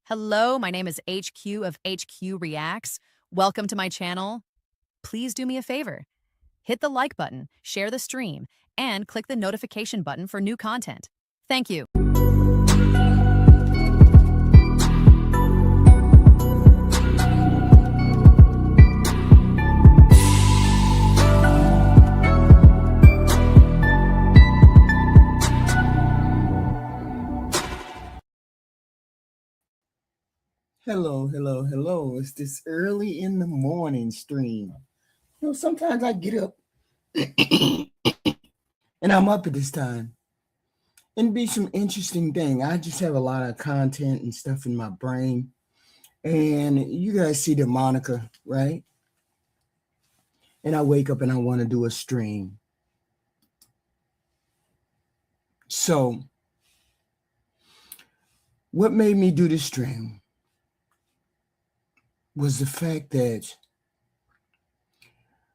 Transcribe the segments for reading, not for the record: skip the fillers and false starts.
Hello, my name is HQ of HQ Reacts. Welcome to my channel. Please do me a favor. Hit the like button, share the stream, and click the notification button for new content. Thank you. Hello. It's this early in the morning stream. Sometimes I get up and I'm up at this time. And it'd be some interesting thing. I just have a lot of content and stuff in my brain. And you guys see the moniker, right? And I wake up and I want to do a stream. So, what made me do this stream was the fact that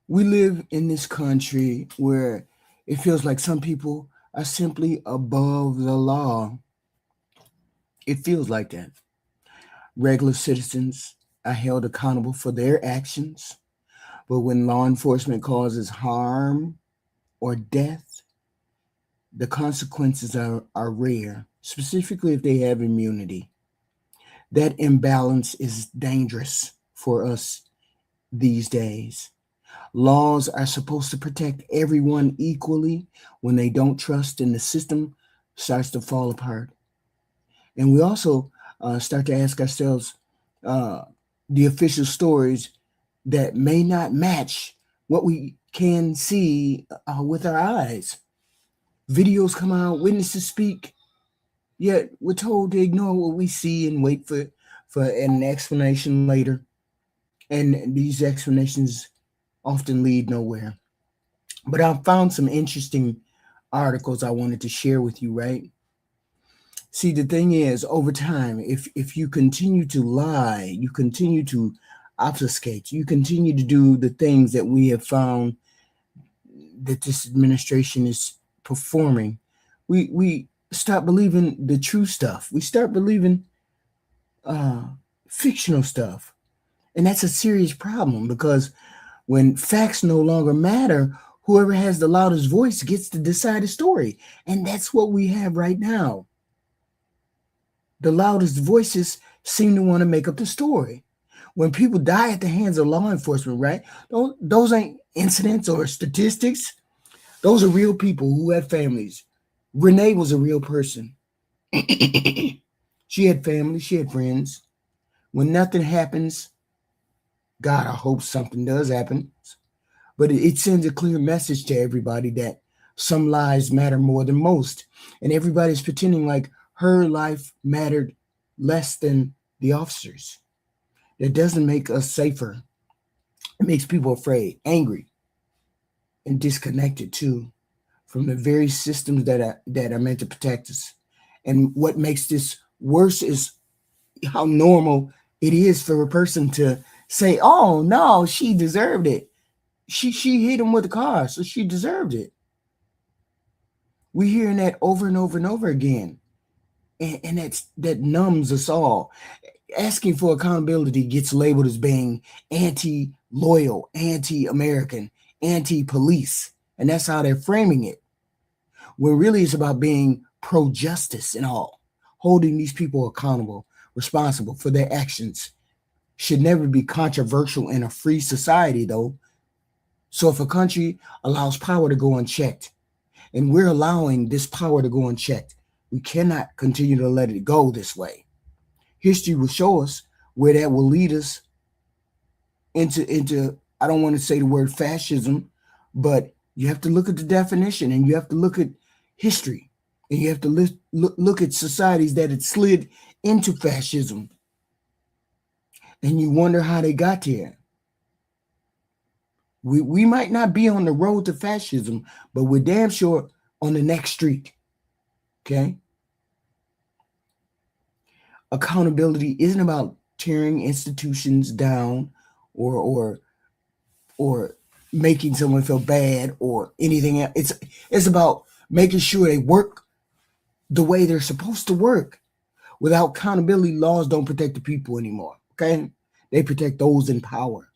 we live in this country where it feels like some people are simply above the law. It feels like that. Regular citizens are held accountable for their actions, but when law enforcement causes harm or death, the consequences are rare, specifically if they have immunity. That imbalance is dangerous for us these days. Laws are supposed to protect everyone equally. When they don't trust in the system, starts to fall apart. And we also start to ask ourselves the official stories that may not match what we can see with our eyes. Videos come out, witnesses speak, yet we're told to ignore what we see and wait for an explanation later. And these explanations often lead nowhere. But I found some interesting articles I wanted to share with you, right? See, the thing is, over time, if you continue to lie, you continue to obfuscate, you continue to do the things that we have found that this administration is performing, we stop believing the true stuff. We start believing fictional stuff. And that's a serious problem, because when facts no longer matter, whoever has the loudest voice gets to decide a story. And that's what we have right now. The loudest voices seem to want to make up the story. When people die at the hands of law enforcement, right? Those ain't incidents or statistics. Those are real people who had families. Renee was a real person. She had family, she had friends. When nothing happens, God, I hope something does happen. But it sends a clear message to everybody that some lives matter more than most. And everybody's pretending like her life mattered less than the officers. That doesn't make us safer. It makes people afraid, angry, and disconnected too from the very systems that are meant to protect us. And what makes this worse is how normal it is for a person to say, oh no, she deserved it. She hit him with a car, so she deserved it. We're hearing that over and over and over again. And that numbs us all. Asking for accountability gets labeled as being anti-loyal, anti-American, anti-police. And that's how they're framing it. When really it's about being pro-justice and all. Holding these people accountable, responsible for their actions. Should never be controversial in a free society, though. So if a country allows power to go unchecked, and we're allowing this power to go unchecked, we cannot continue to let it go this way. History will show us where that will lead us into I don't want to say the word fascism, but you have to look at the definition, and you have to look at history, and you have to look at societies that had slid into fascism. And you wonder how they got there. We might not be on the road to fascism, but we're damn sure on the next street. Okay? Accountability isn't about tearing institutions down or making someone feel bad or anything else. It's about making sure they work the way they're supposed to work. Without accountability, laws don't protect the people anymore. Okay? They protect those in power.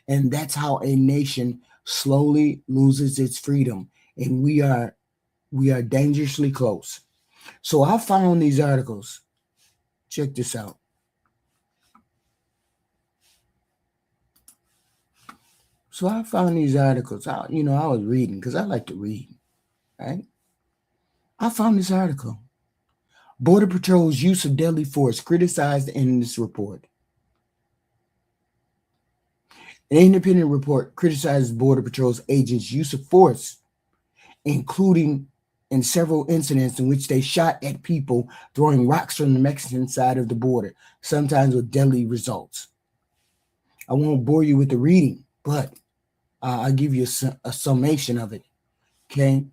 And that's how a nation slowly loses its freedom. And we are dangerously close. So I found these articles. Check this out. So I found these articles. I was reading because I like to read, right? I found this article. Border Patrol's use of deadly force criticized in this report. An independent report criticizes Border Patrol's agents' use of force, including in several incidents in which they shot at people throwing rocks from the Mexican side of the border, sometimes with deadly results. I won't bore you with the reading, but I'll give you a summation of it. Okay,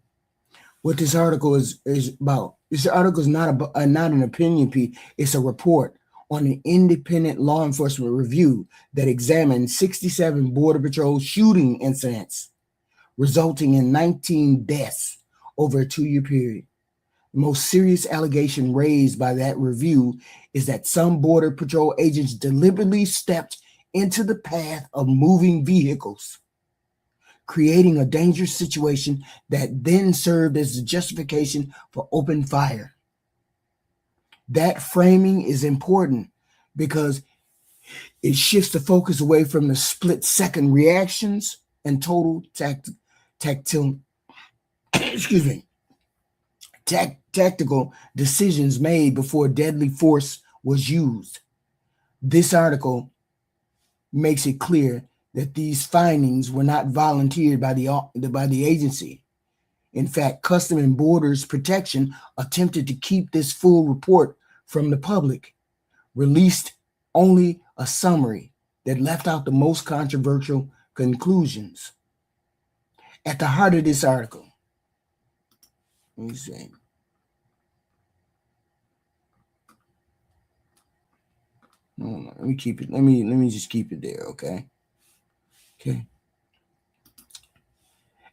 what this article is about. This article is not an opinion piece. It's a report on an independent law enforcement review that examined 67 Border Patrol shooting incidents, resulting in 19 deaths over a 2-year period. The most serious allegation raised by that review is that some Border Patrol agents deliberately stepped into the path of moving vehicles, creating a dangerous situation that then served as a justification for open fire. That framing is important because it shifts the focus away from the split-second reactions and total tactile excuse me, tactical decisions made before deadly force was used. This article makes it clear that these findings were not volunteered by the agency. In fact, Custom and Borders Protection attempted to keep this full report from the public, released only a summary that left out the most controversial conclusions. At the heart of this article, let me see. No, let me keep it. Let me just keep it there, okay? Okay.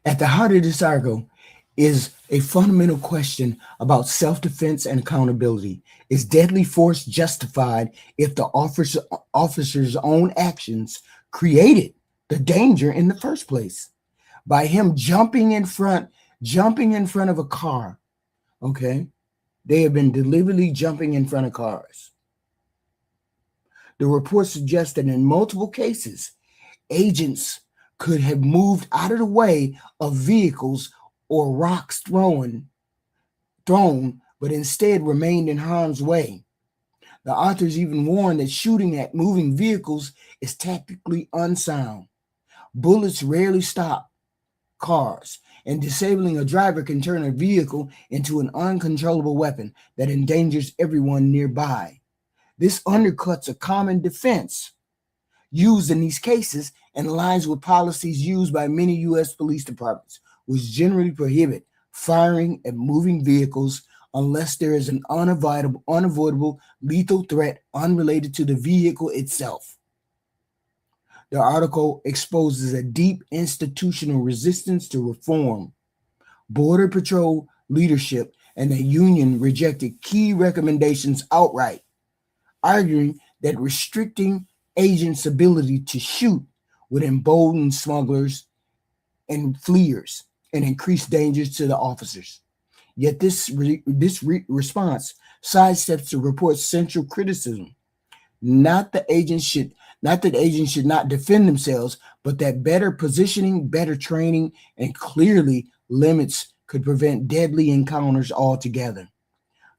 At the heart of this article is a fundamental question about self-defense and accountability. Is deadly force justified if the officer's own actions created the danger in the first place? By him jumping in front of a car, okay? They have been deliberately jumping in front of cars. The report suggests that in multiple cases, agents could have moved out of the way of vehicles or rocks thrown, but instead remained in harm's way. The authors even warn that shooting at moving vehicles is tactically unsound. Bullets rarely stop cars, and disabling a driver can turn a vehicle into an uncontrollable weapon that endangers everyone nearby. This undercuts a common defense used in these cases and aligns with policies used by many U.S. police departments, which generally prohibit firing at moving vehicles unless there is an unavoidable lethal threat unrelated to the vehicle itself. The article exposes a deep institutional resistance to reform. Border Patrol leadership and the union rejected key recommendations outright, arguing that restricting agents' ability to shoot would embolden smugglers and fleers and increase dangers to the officers. Yet this response sidesteps the report's central criticism. Not that agents should not defend themselves, but that better positioning, better training, and clearly limits could prevent deadly encounters altogether.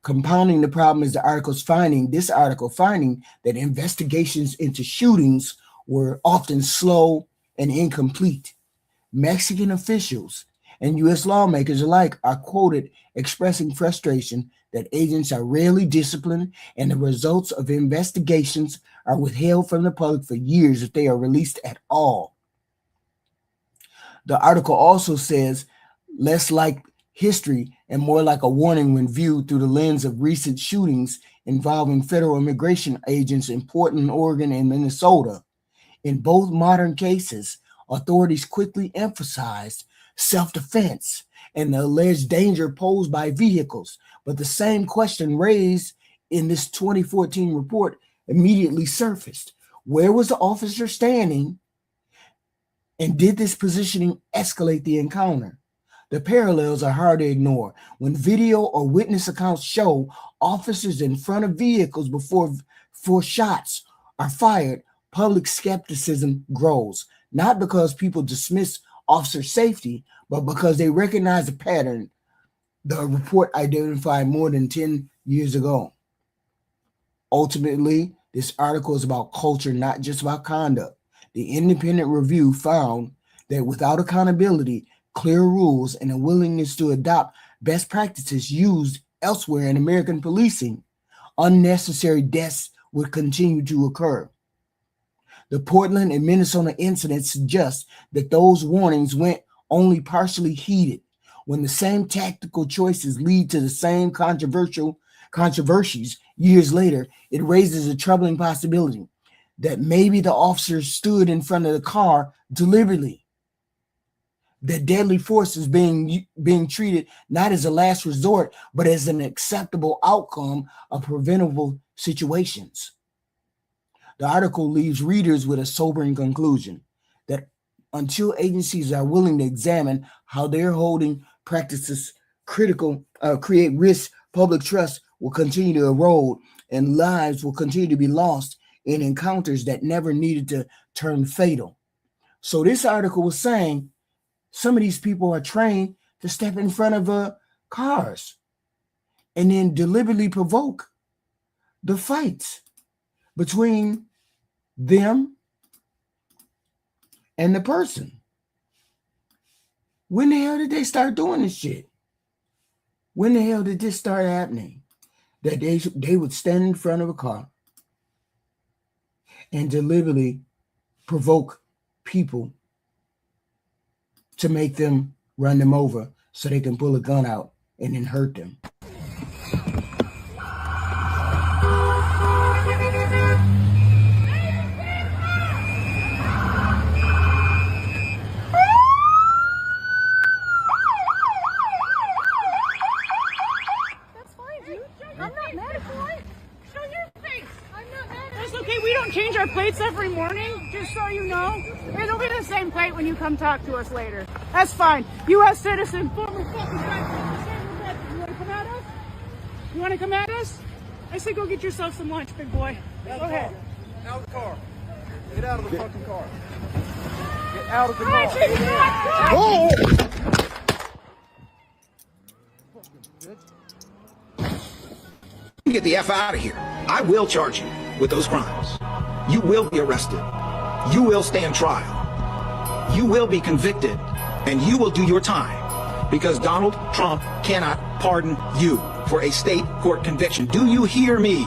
Compounding the problem is this article finding that investigations into shootings were often slow and incomplete. Mexican officials and U.S. lawmakers alike are quoted expressing frustration that agents are rarely disciplined and the results of investigations are withheld from the public for years if they are released at all. The article also says, less like history and more like a warning when viewed through the lens of recent shootings involving federal immigration agents in Portland, Oregon, and Minnesota. In both modern cases, authorities quickly emphasized self-defense and the alleged danger posed by vehicles, but the same question raised in this 2014 report immediately surfaced. Where was the officer standing, and did this positioning escalate the encounter? The parallels are hard to ignore. When video or witness accounts show officers in front of vehicles before shots are fired, public skepticism grows, not because people dismiss officer safety, but because they recognize the pattern the report identified more than 10 years ago. Ultimately, this article is about culture, not just about conduct. The independent review found that without accountability, clear rules, and a willingness to adopt best practices used elsewhere in American policing, unnecessary deaths would continue to occur. The Portland and Minnesota incidents suggest that those warnings went only partially heeded. When the same tactical choices lead to the same controversies years later, it raises a troubling possibility that maybe the officers stood in front of the car deliberately. That deadly force is being treated not as a last resort, but as an acceptable outcome of preventable situations. The article leaves readers with a sobering conclusion that until agencies are willing to examine how their holding practices create risk, public trust will continue to erode and lives will continue to be lost in encounters that never needed to turn fatal. So this article was saying some of these people are trained to step in front of cars and then deliberately provoke the fights between them and the person. When the hell did they start doing this shit? When the hell did this start happening? That they would stand in front of a car and deliberately provoke people to make them run them over so they can pull a gun out and then hurt them. Change our plates every morning, just so you know. It'll be the same plate when you come talk to us later. That's fine. U.S. citizen, former fucking president. You want to come at us? You want to come at us? I say go get yourself some lunch, big boy. Go ahead. Out of the car. Get out of the fucking car. Get out of the car. Whoa! Get the F out of here. I will charge you with those crimes. You will be arrested. You will stand trial. You will be convicted. And you will do your time. Because Donald Trump cannot pardon you for a state court conviction. Do you hear me,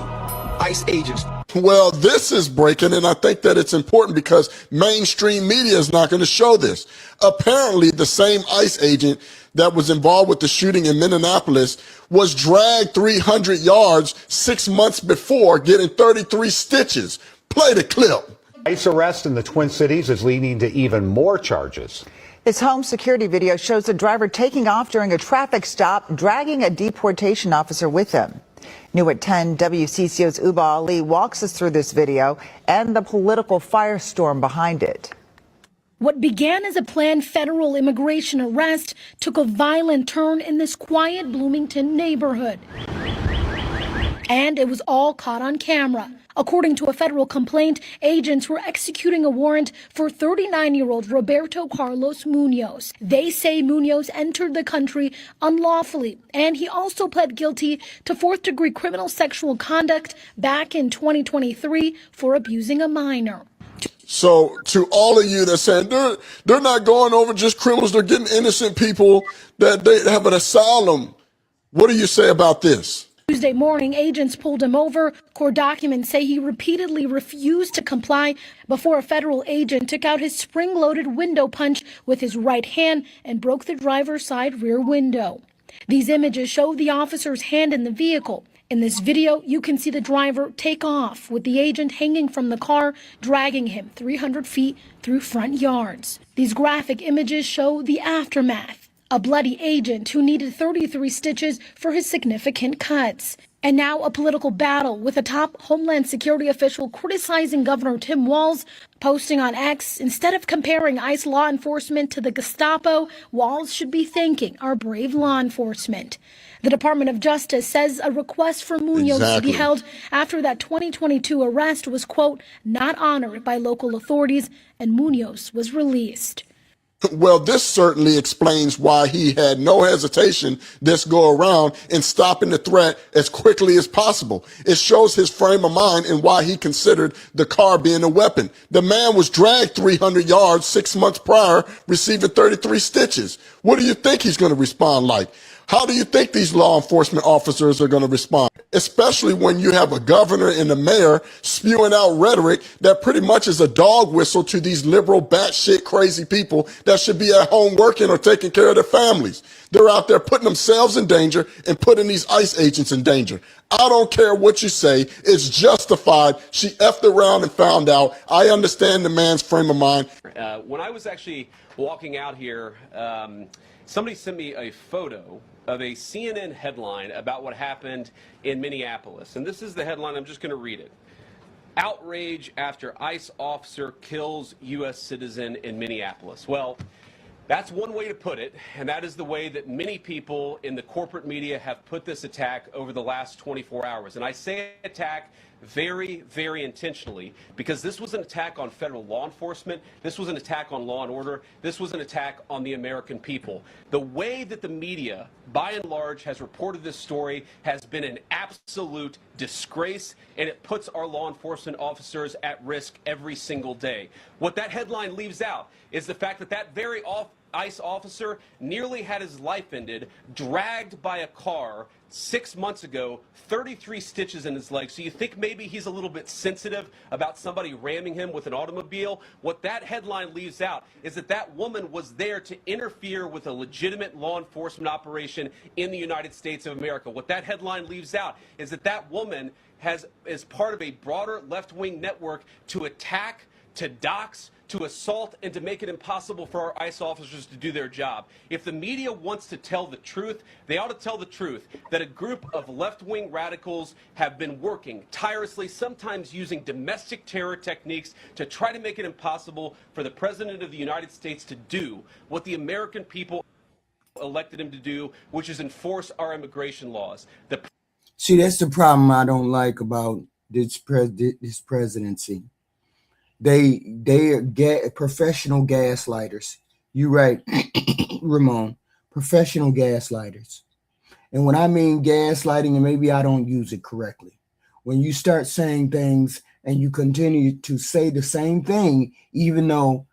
ICE agents? Well, this is breaking, and I think that it's important because mainstream media is not going to show this. Apparently, the same ICE agent that was involved with the shooting in Minneapolis was dragged 300 yards 6 months before, getting 33 stitches. Play the clip. ICE arrest in the Twin Cities is leading to even more charges. This home security video shows the driver taking off during a traffic stop, dragging a deportation officer with him. New at 10, WCCO's Uba Ali walks us through this video and the political firestorm behind it. What began as a planned federal immigration arrest took a violent turn in this quiet Bloomington neighborhood. And it was all caught on camera. According to a federal complaint, agents were executing a warrant for 39-year-old Roberto Carlos Munoz. They say Munoz entered the country unlawfully, and he also pled guilty to fourth-degree criminal sexual conduct back in 2023 for abusing a minor. So to all of you that saying they're not going over just criminals, they're getting innocent people that they have an asylum. What do you say about this? Tuesday morning, agents pulled him over. Court documents say he repeatedly refused to comply before a federal agent took out his spring-loaded window punch with his right hand and broke the driver's side rear window. These images show the officer's hand in the vehicle. In this video, you can see the driver take off with the agent hanging from the car, dragging him 300 feet through front yards. These graphic images show the aftermath. A bloody agent who needed 33 stitches for his significant cuts. And now a political battle with a top Homeland Security official criticizing Governor Tim Walz, posting on X, instead of comparing ICE law enforcement to the Gestapo, Walz should be thanking our brave law enforcement. The Department of Justice says a request for Munoz to be held after that 2022 arrest was, quote, not honored by local authorities, and Munoz was released. Well, this certainly explains why he had no hesitation this go around in stopping the threat as quickly as possible. It shows his frame of mind and why he considered the car being a weapon. The man was dragged 300 yards 6 months prior, receiving 33 stitches. What do you think he's going to respond like? How do you think these law enforcement officers are going to respond? Especially when you have a governor and a mayor spewing out rhetoric that pretty much is a dog whistle to these liberal, batshit crazy people that should be at home working or taking care of their families. They're out there putting themselves in danger and putting these ICE agents in danger. I don't care what you say. It's justified. She effed around and found out. I understand the man's frame of mind. When I was actually walking out here, somebody sent me a photo of a CNN headline about what happened in Minneapolis. And this is the headline. I'm just going to read it. Outrage after ICE officer kills U.S. citizen in Minneapolis. Well, that's one way to put it, and that is the way that many people in the corporate media have put this attack over the last 24 hours. And I say attack very, very intentionally, because this was an attack on federal law enforcement. This was an attack on law and order. This was an attack on the American people. The way that the media, by and large, has reported this story has been an absolute disgrace, and it puts our law enforcement officers at risk every single day. What that headline leaves out is the fact that that very ICE officer nearly had his life ended, dragged by a car 6 months ago, 33 stitches in his leg. So you think maybe he's a little bit sensitive about somebody ramming him with an automobile? What that headline leaves out is that that woman was there to interfere with a legitimate law enforcement operation in the United States of America. What that headline leaves out is that that woman is part of a broader left-wing network to attack, to dox, to assault, and to make it impossible for our ICE officers to do their job. If the media wants to tell the truth, they ought to tell the truth that a group of left-wing radicals have been working tirelessly, sometimes using domestic terror techniques, to try to make it impossible for the President of the United States to do what the American people elected him to do, which is enforce our immigration laws. See, that's the problem I don't like about this presidency. They get professional gaslighters. You right, Ramon. Professional gaslighters. And when I mean gaslighting, and maybe I don't use it correctly, when you start saying things and you continue to say the same thing, even though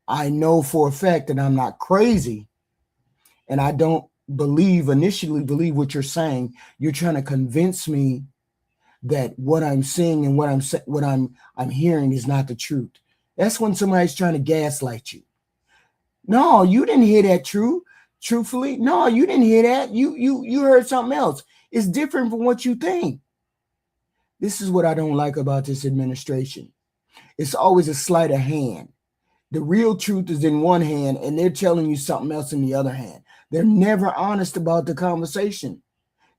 I know for a fact that I'm not crazy, and I don't initially believe what you're saying, you're trying to convince me that what I'm seeing and what I'm hearing is not the truth. That's when somebody's trying to gaslight you. No, you didn't hear that truthfully. No, you didn't hear that. You heard something else. It's different from what you think. This is what I don't like about this administration. It's always a sleight of hand. The real truth is in one hand, and they're telling you something else in the other hand. They're never honest about the conversation.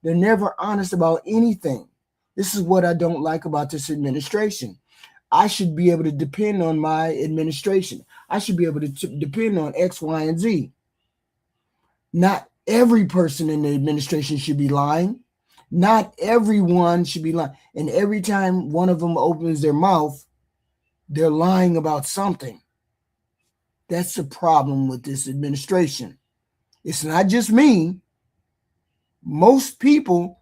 They're never honest about anything. This is what I don't like about this administration. I should be able to depend on my administration. I should be able to depend on X, Y, and Z. Not every person in the administration should be lying. Not everyone should be lying. And every time one of them opens their mouth, they're lying about something. That's the problem with this administration. It's not just me. Most people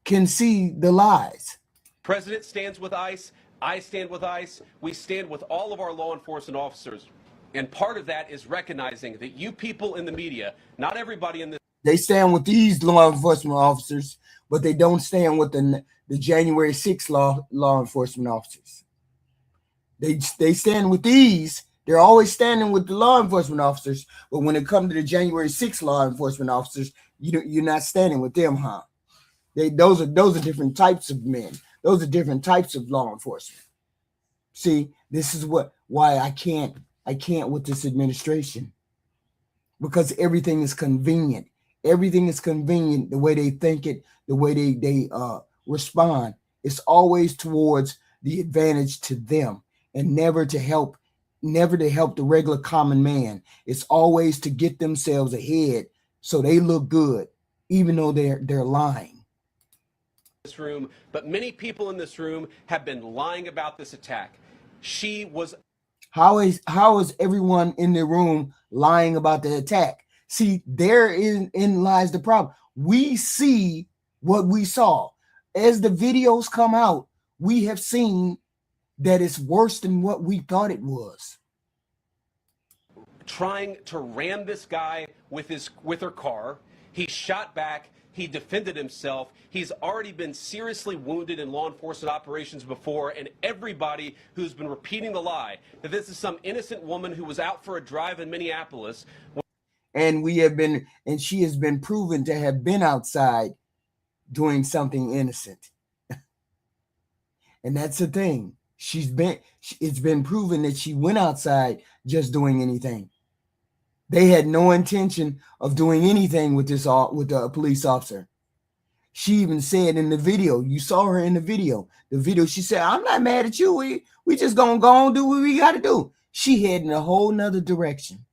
can see the lies. President stands with ICE. I stand with ICE. We stand with all of our law enforcement officers. And part of that is recognizing that you people in the media, not everybody in this. They stand with these law enforcement officers, but they don't stand with the January 6th law enforcement officers. They stand with these. They're always standing with the law enforcement officers, but when it comes to the January 6th law enforcement officers, you're not standing with them, huh? Those are different types of men. Those are different types of law enforcement. See, this is why I can't with this administration, because everything is convenient. Everything is convenient, the way they think it, the way they respond, it's always towards the advantage to them and never to help the regular common man. It's always to get themselves ahead so they look good, even though they're lying. This room, but many people in this room have been lying about this attack. She was. How is everyone in the room lying about the attack? See, therein lies the problem. We see what we saw. As the videos come out, we have seen that it's worse than what we thought it was. Trying to ram this guy with her car. He shot back. He defended himself. He's already been seriously wounded in law enforcement operations before, and everybody who's been repeating the lie that this is some innocent woman who was out for a drive in Minneapolis. And she has been proven to have been outside doing something innocent. And that's the thing. It's been proven that she went outside just doing anything. They had no intention of doing anything with the police officer. She even said in the video, you saw her in the video, she said, I'm not mad at you. We just gonna go and do what we gotta do. She heading a whole nother direction.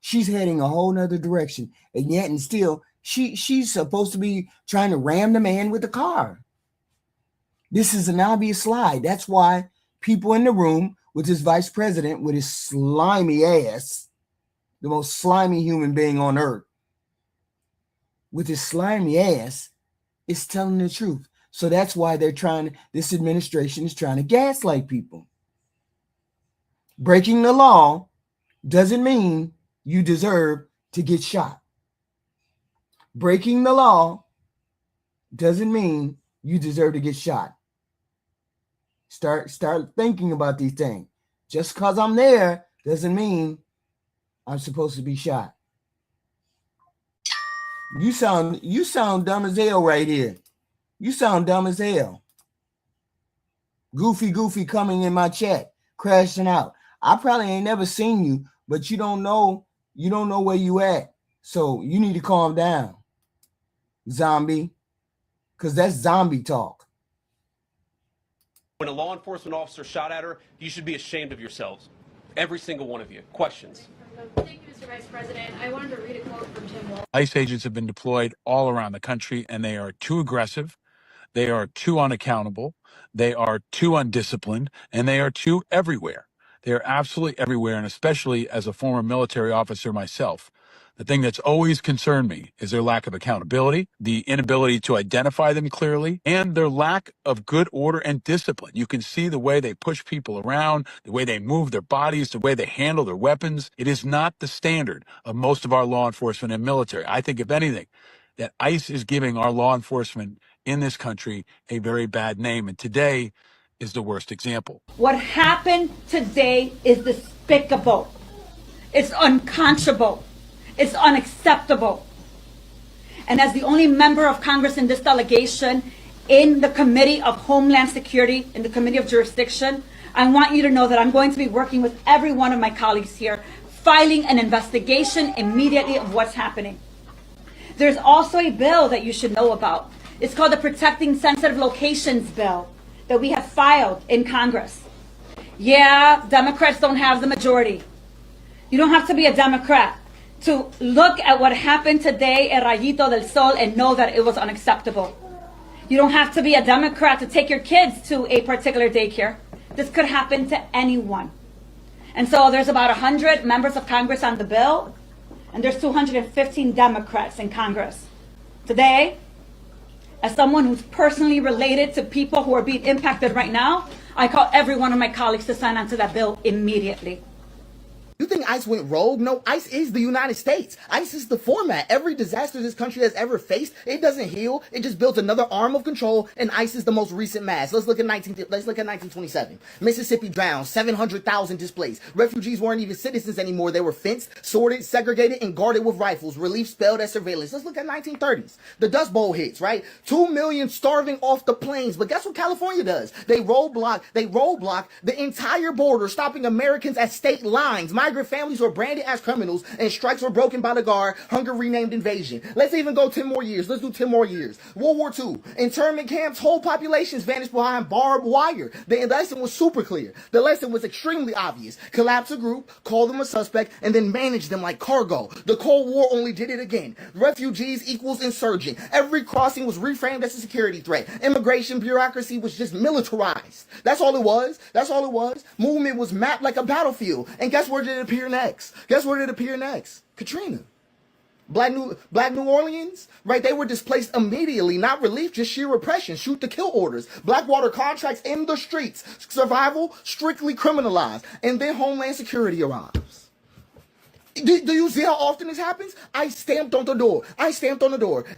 She's heading a whole nother direction. And yet and still, she's supposed to be trying to ram the man with the car. This is an obvious lie. That's why people in the room with this vice president with his slimy ass, the most slimy human being on earth, with his slimy ass, is telling the truth. So that's why this administration is trying to gaslight people. Breaking the law doesn't mean you deserve to get shot. Breaking the law doesn't mean you deserve to get shot. Start thinking about these things. Just because I'm there doesn't mean I'm supposed to be shot. You sound dumb as hell right here. You sound dumb as hell. Goofy coming in my chat, crashing out. I probably ain't never seen you, but you don't know where you at. So you need to calm down, zombie, because that's zombie talk. When a law enforcement officer shot at her, you should be ashamed of yourselves. Every single one of you. Questions? Thank you, Mr. Vice President. I wanted to read a quote from Tim Walz. ICE agents have been deployed all around the country, and they are too aggressive, they are too unaccountable, they are too undisciplined, and they are too everywhere. They are absolutely everywhere, and especially as a former military officer myself, the thing that's always concerned me is their lack of accountability, the inability to identify them clearly, and their lack of good order and discipline. You can see the way they push people around, the way they move their bodies, the way they handle their weapons. It is not the standard of most of our law enforcement and military. I think, if anything, that ICE is giving our law enforcement in this country a very bad name, and today is the worst example. What happened today is despicable. It's unconscionable. It's unacceptable. And as the only member of Congress in this delegation in the Committee of Homeland Security, in the Committee of Jurisdiction, I want you to know that I'm going to be working with every one of my colleagues here, filing an investigation immediately of what's happening. There's also a bill that you should know about. It's called the Protecting Sensitive Locations Bill that we have filed in Congress. Yeah, Democrats don't have the majority. You don't have to be a Democrat to look at what happened today at Rayito del Sol and know that it was unacceptable. You don't have to be a Democrat to take your kids to a particular daycare. This could happen to anyone. And so there's about 100 members of Congress on the bill, and there's 215 Democrats in Congress. Today, as someone who's personally related to people who are being impacted right now, I call every one of my colleagues to sign onto that bill immediately. You think ICE went rogue? No, ICE is the United States. ICE is the format. Every disaster this country has ever faced, it doesn't heal. It just builds another arm of control, and ICE is the most recent mass. Let's look at 1927. Mississippi drowned, 700,000 displaced. Refugees weren't even citizens anymore. They were fenced, sorted, segregated, and guarded with rifles. Relief spelled as surveillance. Let's look at 1930s. The Dust Bowl hits, right? 2 million starving off the plains. But guess what California does? They roadblock the entire border, stopping Americans at state lines. Migrant families families were branded as criminals and strikes were broken by the guard, hunger renamed invasion. Let's even go 10 more years. Let's do 10 more years. World War II. Internment camps, whole populations vanished behind barbed wire. The lesson was super clear. The lesson was extremely obvious. Collapse a group, call them a suspect, and then manage them like cargo. The Cold War only did it again. Refugees equals insurgent. Every crossing was reframed as a security threat. Immigration bureaucracy was just militarized. That's all it was. That's all it was. Movement was mapped like a battlefield. And guess where did it appear next? Guess where did it appear next? Katrina. Black New Orleans, right? They were displaced immediately, not relief, just sheer repression, shoot to kill orders, Blackwater contracts in the streets, survival strictly criminalized, and then Homeland Security arrives. Do you see how often this happens? I stamped on the door.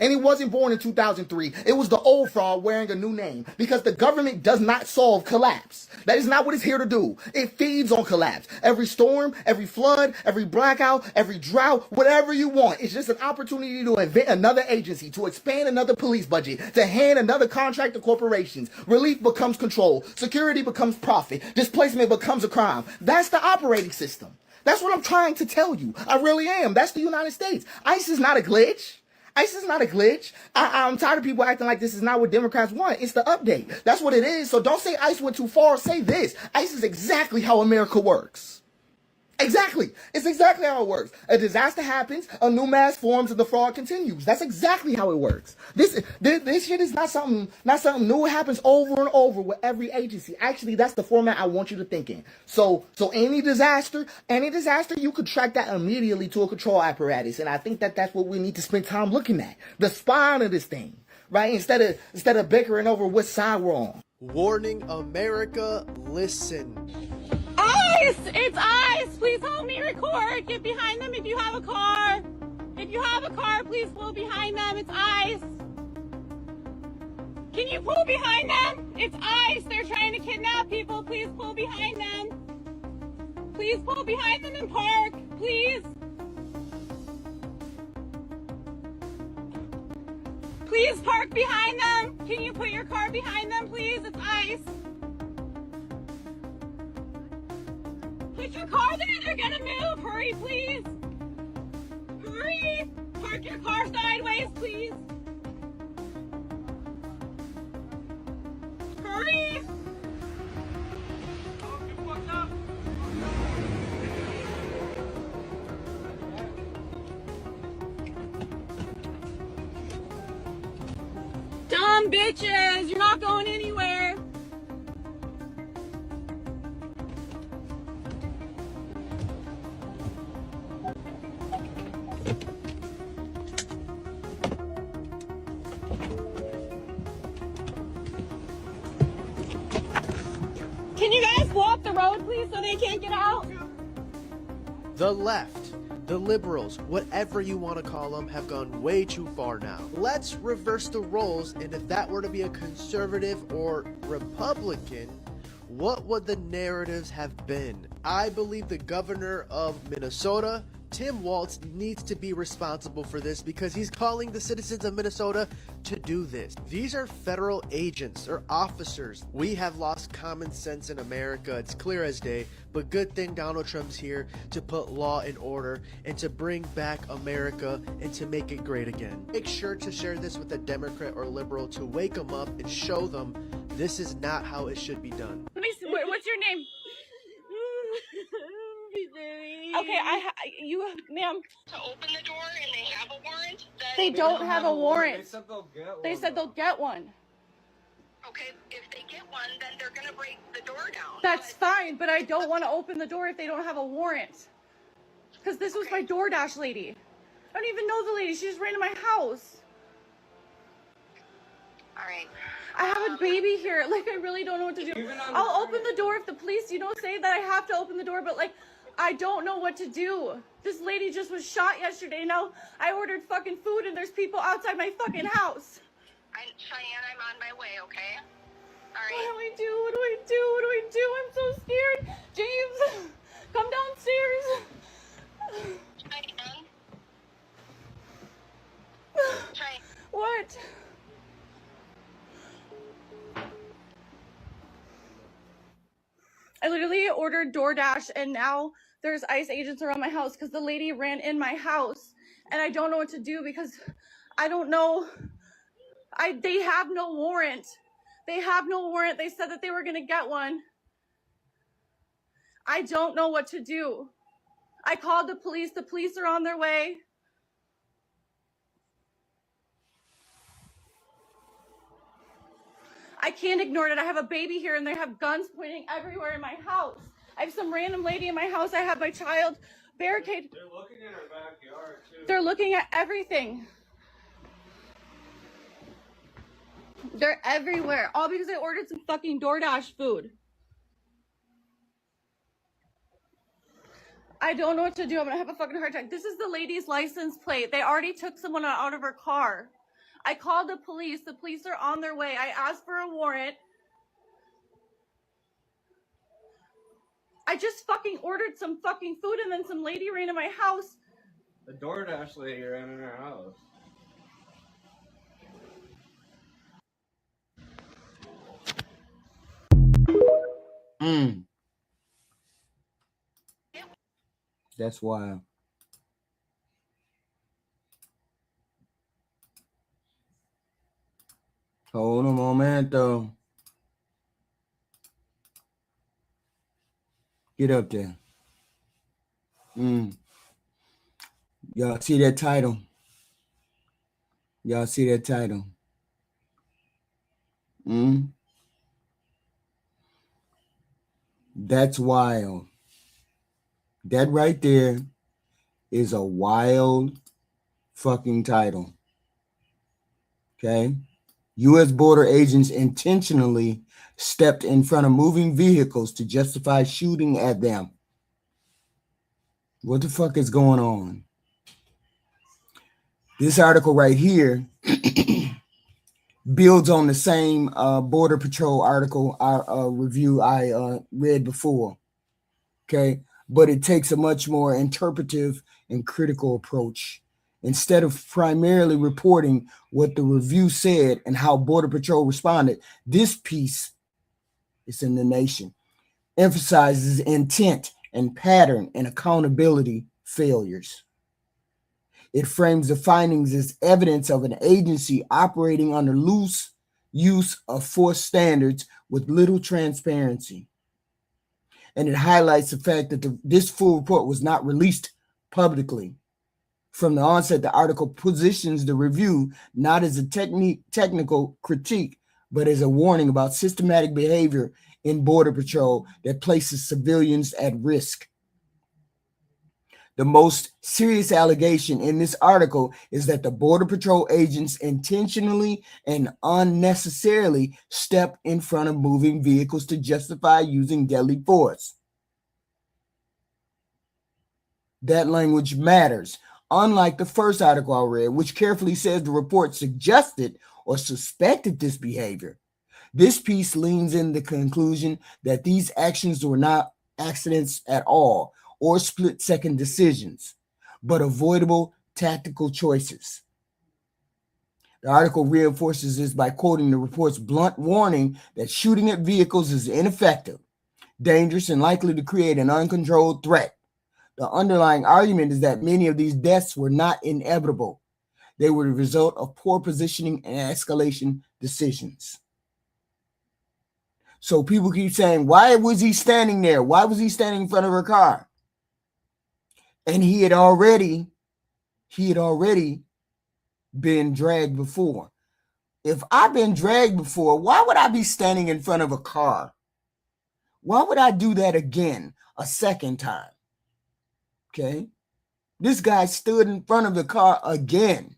And he wasn't born in 2003. It was the old fraud wearing a new name because the government does not solve collapse. That is not what it's here to do. It feeds on collapse. Every storm, every flood, every blackout, every drought, whatever you want. It's just an opportunity to invent another agency, to expand another police budget, to hand another contract to corporations. Relief becomes control. Security becomes profit. Displacement becomes a crime. That's the operating system. That's what I'm trying to tell you. I really am. That's the United States. ICE is not a glitch. ICE is not a glitch. I'm tired of people acting like this is not what Democrats want. It's the update. That's what it is. So don't say ICE went too far. Say this. ICE is exactly how America works. Exactly. It's exactly how it works. A disaster happens, a new mass forms, and the fraud continues. That's exactly how it works. This shit is not something new. It happens over and over with every agency. Actually, that's the format I want you to think in. So any disaster, you could track that immediately to a control apparatus. And I think that's what we need to spend time looking at. The spine of this thing, right? Instead of bickering over what side we're on. Warning America, listen. ICE! It's ICE! Please help me record. Get behind them if you have a car. If you have a car, please pull behind them. It's ICE. Can you pull behind them? It's ICE. They're trying to kidnap people. Please pull behind them. Please pull behind them and park. Please. Please park behind them. Can you put your car behind them, please? It's ICE. Put your car there. They're gonna move. Hurry, please. Hurry. Park your car sideways, please. Hurry. Dumb bitches. You're not going anywhere. Can you guys block the road, please, so they can't get out? The left, the liberals, whatever you want to call them, have gone way too far now. Let's reverse the roles, and if that were to be a conservative or Republican, what would the narratives have been? I believe the governor of Minnesota, Tim Walz, needs to be responsible for this because he's calling the citizens of Minnesota to do this. These are federal agents or officers. We have lost common sense in America. It's clear as day, but good thing Donald Trump's here to put law and order and to bring back America and to make it great again. Make sure to share this with a Democrat or liberal to wake them up and show them this is not how it should be done. Let me see, what's your name? Okay, ma'am. To open the door and they have a warrant? They don't have a warrant. They said they'll get one. They said they'll get one. Okay, if they get one, then they're gonna break the door down. That's fine, but I don't want to open the door if they don't have a warrant. Because this was my DoorDash lady. I don't even know the lady. She just ran to my house. All right. I have a baby here. Like, I really don't know what to do. I'll open the door if the police, say that I have to open the door, but, I don't know what to do. This lady just was shot yesterday. Now, I ordered fucking food, and there's people outside my fucking house. Cheyenne, I'm on my way, okay? All right. What do I do? What do I do? What do I do? I'm so scared. James, come downstairs. Cheyenne? Cheyenne? What? I literally ordered DoorDash, and now there's ICE agents around my house because the lady ran in my house, and I don't know what to do because I don't know. They have no warrant. They have no warrant. They said that they were going to get one. I don't know what to do. I called the police. The police are on their way. I can't ignore it. I have a baby here and they have guns pointing everywhere in my house. I have some random lady in my house. I have my child barricaded. They're looking in our backyard too. They're looking at everything. They're everywhere. All because I ordered some fucking DoorDash food. I don't know what to do. I'm gonna have a fucking heart attack. This is the lady's license plate. They already took someone out of her car. I called the police. The police are on their way. I asked for a warrant. I just fucking ordered some fucking food and then some lady ran in my house. The DoorDash lady ran in our house. That's wild. Hold a momento. Get up there. Y'all see that title? Y'all see that title? That's wild. That right there is a wild fucking title. Okay? U.S. border agents intentionally stepped in front of moving vehicles to justify shooting at them. What the fuck is going on? This article right here builds on the same Border Patrol article review I read before. Okay? But it takes a much more interpretive and critical approach. Instead of primarily reporting what the review said and how Border Patrol responded, this piece, it's in The Nation, emphasizes intent and pattern and accountability failures. It frames the findings as evidence of an agency operating under loose use of force standards with little transparency. And it highlights the fact that this full report was not released publicly. From the onset, the article positions the review not as a technical critique, but as a warning about systematic behavior in Border Patrol that places civilians at risk. The most serious allegation in this article is that the Border Patrol agents intentionally and unnecessarily stepped in front of moving vehicles to justify using deadly force. That language matters. Unlike the first article I read, which carefully says the report suggested or suspected this behavior, this piece leans in the conclusion that these actions were not accidents at all or split-second decisions, but avoidable tactical choices. The article reinforces this by quoting the report's blunt warning that shooting at vehicles is ineffective, dangerous, and likely to create an uncontrolled threat. The underlying argument is that many of these deaths were not inevitable. They were the result of poor positioning and escalation decisions. So people keep saying, why was he standing there? Why was he standing in front of her car? And he had already been dragged before. If I've been dragged before, why would I be standing in front of a car? Why would I do that again a second time? Okay. This guy stood in front of the car again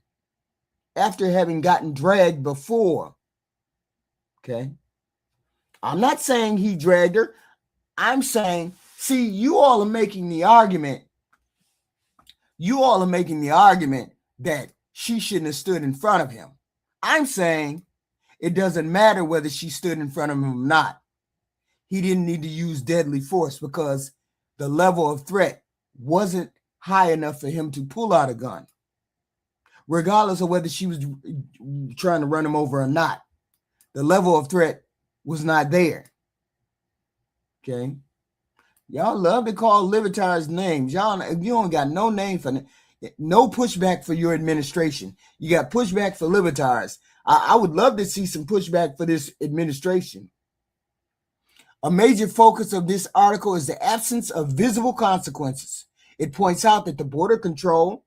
after having gotten dragged before. Okay. I'm not saying he dragged her. I'm saying, see, you all are making the argument. You all are making the argument that she shouldn't have stood in front of him. I'm saying it doesn't matter whether she stood in front of him or not. He didn't need to use deadly force because the level of threat wasn't high enough for him to pull out a gun, regardless of whether she was trying to run him over or not. The level of threat was not there. Okay. Y'all love to call libertarians names. Y'all, you don't got no name for no pushback for your administration. You got pushback for libertarians. I would love to see some pushback for this administration. A major focus of this article is the absence of visible consequences. It points out that the Border Patrol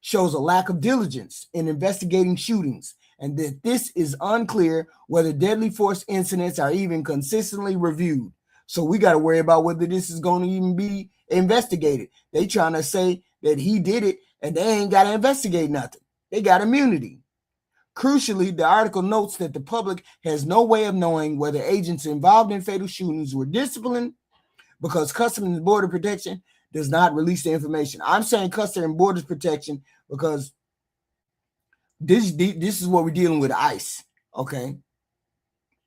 shows a lack of diligence in investigating shootings, and that this is unclear whether deadly force incidents are even consistently reviewed. So we got to worry about whether this is going to even be investigated. They trying to say that he did it, and they ain't got to investigate nothing. They got immunity. Crucially, the article notes that the public has no way of knowing whether agents involved in fatal shootings were disciplined because Customs and Border Protection does not release the information. I'm saying Customs and Border Protection because this is what we're dealing with, ICE, okay?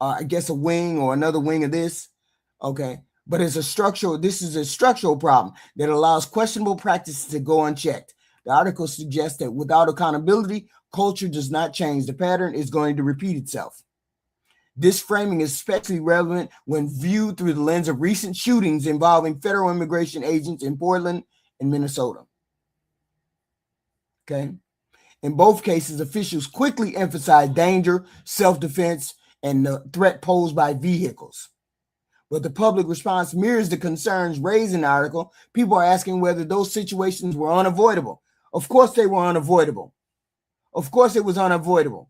I guess a wing or another wing of this, okay? But this is a structural problem that allows questionable practices to go unchecked. The article suggests that without accountability, culture does not change. The pattern is going to repeat itself. This framing is especially relevant when viewed through the lens of recent shootings involving federal immigration agents in Portland and Minnesota. Okay. In both cases, officials quickly emphasized danger, self-defense, and the threat posed by vehicles. But the public response mirrors the concerns raised in the article. People are asking whether those situations were unavoidable. Of course they were unavoidable. Of course it was unavoidable.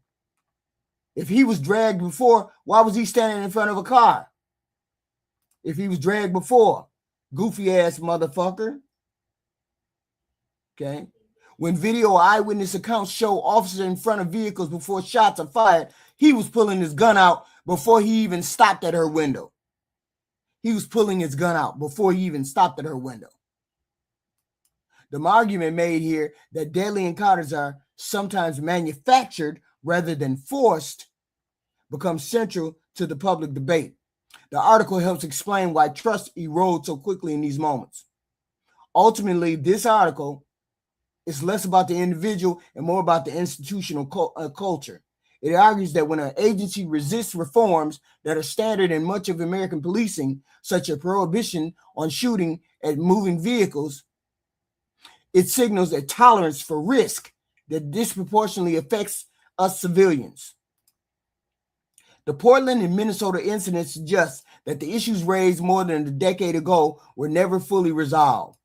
If he was dragged before, why was he standing in front of a car? If he was dragged before, goofy ass motherfucker. Okay. When video eyewitness accounts show officers in front of vehicles before shots are fired, he was pulling his gun out before he even stopped at her window. He was pulling his gun out before he even stopped at her window. The argument made here that deadly encounters are sometimes manufactured rather than forced becomes central to the public debate. The article helps explain why trust erodes so quickly in these moments. Ultimately, this article is less about the individual and more about the institutional culture. It argues that when an agency resists reforms that are standard in much of American policing, such as prohibition on shooting at moving vehicles, it signals a tolerance for risk that disproportionately affects us civilians. The Portland and Minnesota incidents suggest that the issues raised more than a decade ago were never fully resolved.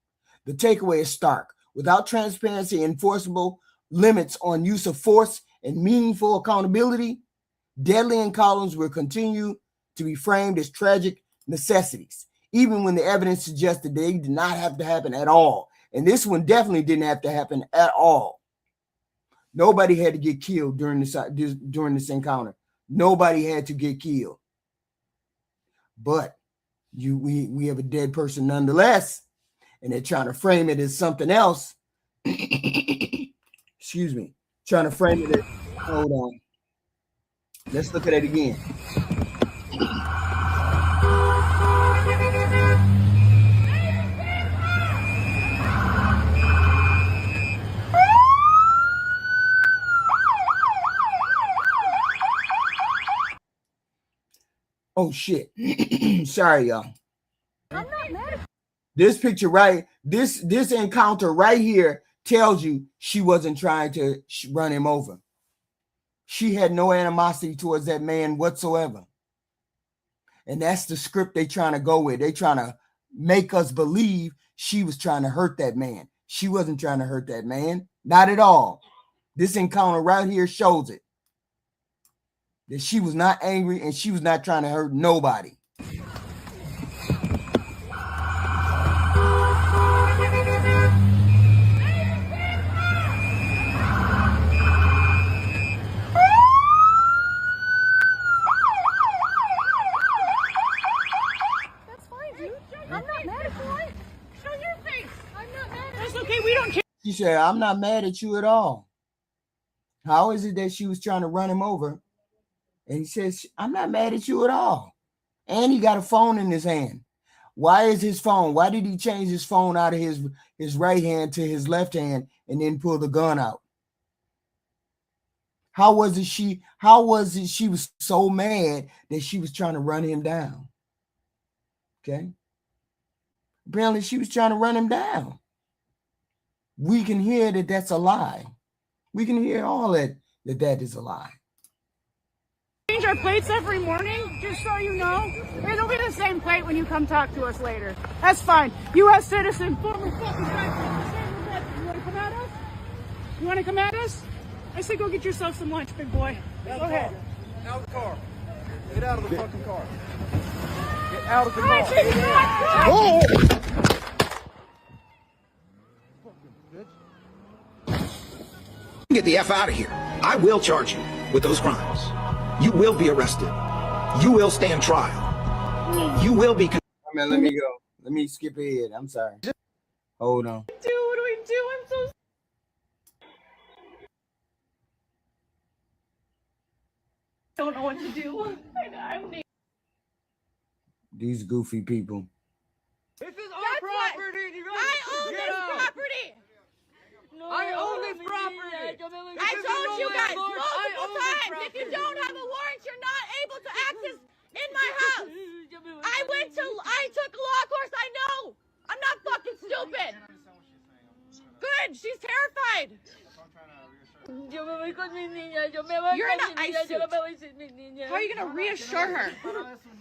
The takeaway is stark. Without transparency and enforceable limits on use of force and meaningful accountability, deadly encounters will continue to be framed as tragic necessities, even when the evidence suggests that they did not have to happen at all. And this one definitely didn't have to happen at all. Nobody had to get killed during this encounter. Nobody had to get killed. But we have a dead person nonetheless, and they're trying to frame it as something else. Excuse me. Trying to frame it as, hold on. Let's look at it again. Oh shit. Sorry, y'all. I'm not mad. This picture this encounter right here tells you she wasn't trying to run him over. She had no animosity towards that man whatsoever. And that's the script they trying to go with. They trying to make us believe she was trying to hurt that man. She wasn't trying to hurt that man. Not at all. This encounter right here shows it. That she was not angry and she was not trying to hurt nobody. That's fine, dude. I'm not mad at you. Show your face. I'm not mad at you. That's okay. We don't care. She said, I'm not mad at you at all. How is it that she was trying to run him over? And he says, I'm not mad at you at all. And he got a phone in his hand. Why is his phone? Why did he change his phone out of his right hand to his left hand and then pull the gun out? How was it she was so mad that she was trying to run him down? Okay. Apparently, she was trying to run him down. We can hear that that's a lie. We can hear all that is a lie. Change our plates every morning, just so you know. It'll be the same plate when you come talk to us later. That's fine. U.S. citizen, former fucking veteran. You want to come at us? You want to come at us? I say go get yourself some lunch, big boy. Go ahead. Out of the car. Get out of the fucking car. Get out of the car. Oh! Get the F out of here. I will charge you with those crimes. You will be arrested. You will stand trial. You will be. Man, let me go. Let me skip ahead. I'm sorry. Hold on. What do we do? I'm so. Don't know what to do. I'm. These goofy people. This is our property. I own this property. No, I own this property. I told you guys multiple times, if you don't have a warrant, you're not able to access in my house. I took a law course, I know. I'm not fucking stupid. Good, she's terrified. You're not, how are you going to reassure her?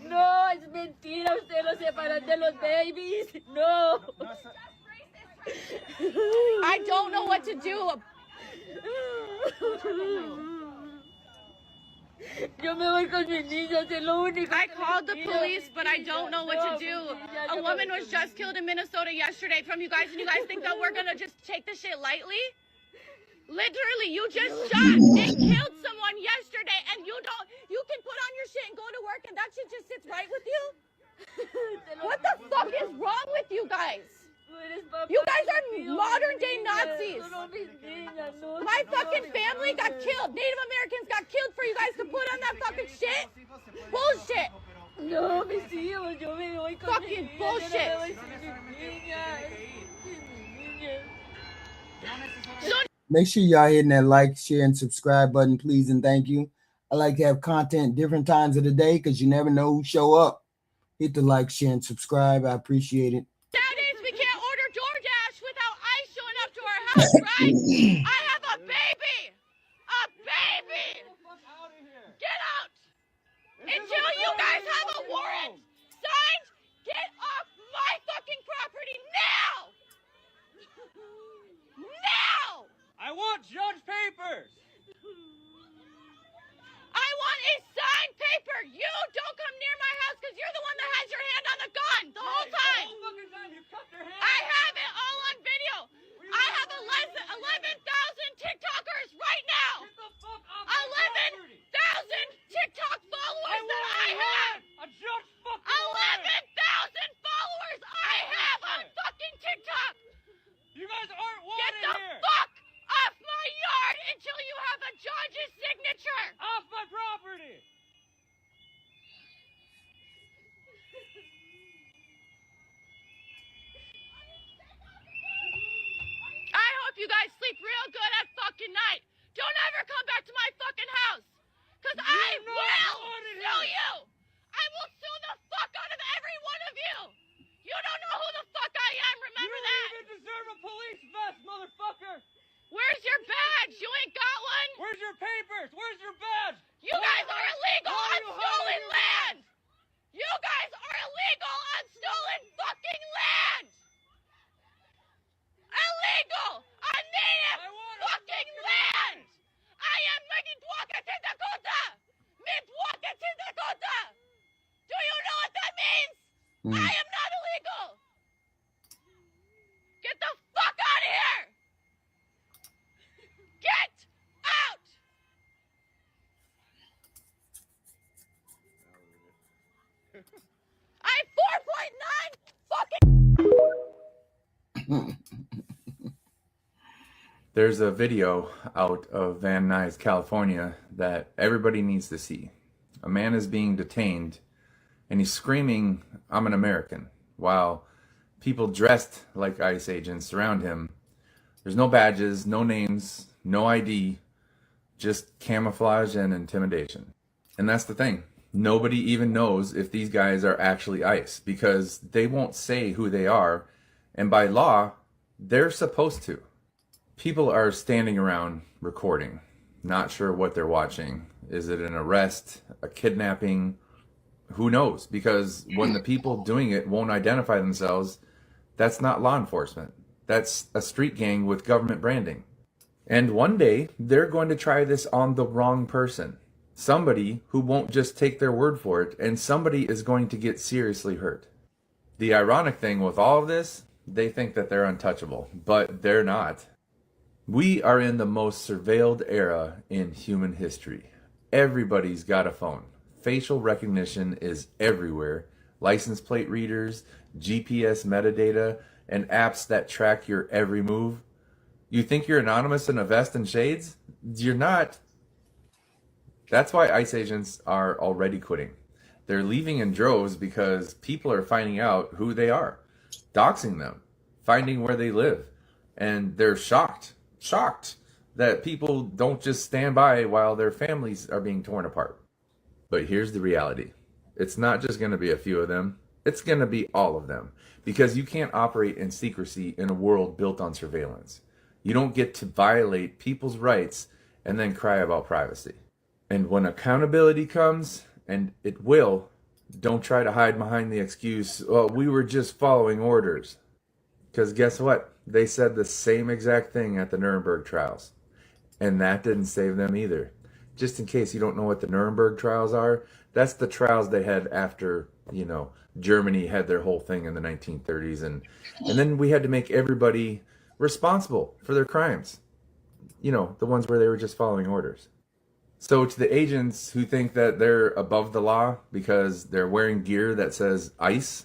No, es mentira, usted lo separan de los babies. No. I don't know what to do. I called the police, but I don't know what to do. A woman was just killed in Minnesota yesterday from you guys, and you guys think that we're gonna just take this shit lightly? Literally, you just shot and killed someone yesterday, and you can put on your shit and go to work, and that shit just sits right with you? What the fuck is wrong with you guys? You guys are modern day Nazis. My fucking family got killed. Native Americans got killed for you guys to put on that fucking shit. Bullshit. No, mis hijos, yo me voy con fucking bullshit. Make sure y'all hitting that like, share, and subscribe button, please, and thank you. I like to have content different times of the day because you never know who show up. Hit the like, share, and subscribe. I appreciate it. Nowadays, we can't order DoorDash without ICE showing up to our house, right? I have a baby! A baby! Get out! Until you guys have a warrant signed, get off my fucking property now! Now! I want judge papers. I want a signed paper. You don't come near my house because you're the one that has your hand on the gun the whole time. I have it all on video. I have 11,000 TikTokers right now. 11,000 TikTok followers that I have. 11,000 followers I have on fucking TikTok. You guys aren't wanted here. Get the fuck off my yard until you have a judge's signature. Off my property. I hope you guys sleep real good at fucking night. Don't ever come back to my fucking house. Because I will sue you. I will sue the fuck out of every one of you. You don't know who the fuck I am. Remember that. You don't even deserve a police vest, motherfucker. Where's your badge? You ain't got one? Where's your papers? Where's your badge? You guys are illegal on stolen land! You guys are illegal on stolen fucking land! Illegal on native fucking land! I am Dakota! Dakota! Do you know what that means? I am not illegal! Get the fuck out of here! Get out! I'm 4.9 fucking. There's a video out of Van Nuys, California that everybody needs to see. A man is being detained and he's screaming, "I'm an American," while people dressed like ICE agents surround him. There's no badges, no names, no ID, just camouflage and intimidation. And that's the thing. Nobody even knows if these guys are actually ICE because they won't say who they are, and by law, they're supposed to. People are standing around recording, not sure what they're watching. Is it an arrest, a kidnapping? Who knows? Because when the people doing it won't identify themselves, that's not law enforcement. That's a street gang with government branding. And one day, they're going to try this on the wrong person. Somebody who won't just take their word for it, and somebody is going to get seriously hurt. The ironic thing with all of this, they think that they're untouchable, but they're not. We are in the most surveilled era in human history. Everybody's got a phone. Facial recognition is everywhere. License plate readers, GPS metadata, and apps that track your every move. You think you're anonymous in a vest and shades? You're not. That's why ICE agents are already quitting. They're leaving in droves because people are finding out who they are, doxing them, finding where they live, and they're shocked that people don't just stand by while their families are being torn apart. But here's the reality. It's not just going to be a few of them. It's going to be all of them, because you can't operate in secrecy in a world built on surveillance. You don't get to violate people's rights and then cry about privacy. And when accountability comes, and it will, don't try to hide behind the excuse, well, we were just following orders. Because guess what? They said the same exact thing at the Nuremberg trials. And that didn't save them either. Just in case you don't know what the Nuremberg trials are, that's the trials they had after, Germany had their whole thing in the 1930s. And then we had to make everybody responsible for their crimes. The ones where they were just following orders. So to the agents who think that they're above the law because they're wearing gear that says ICE,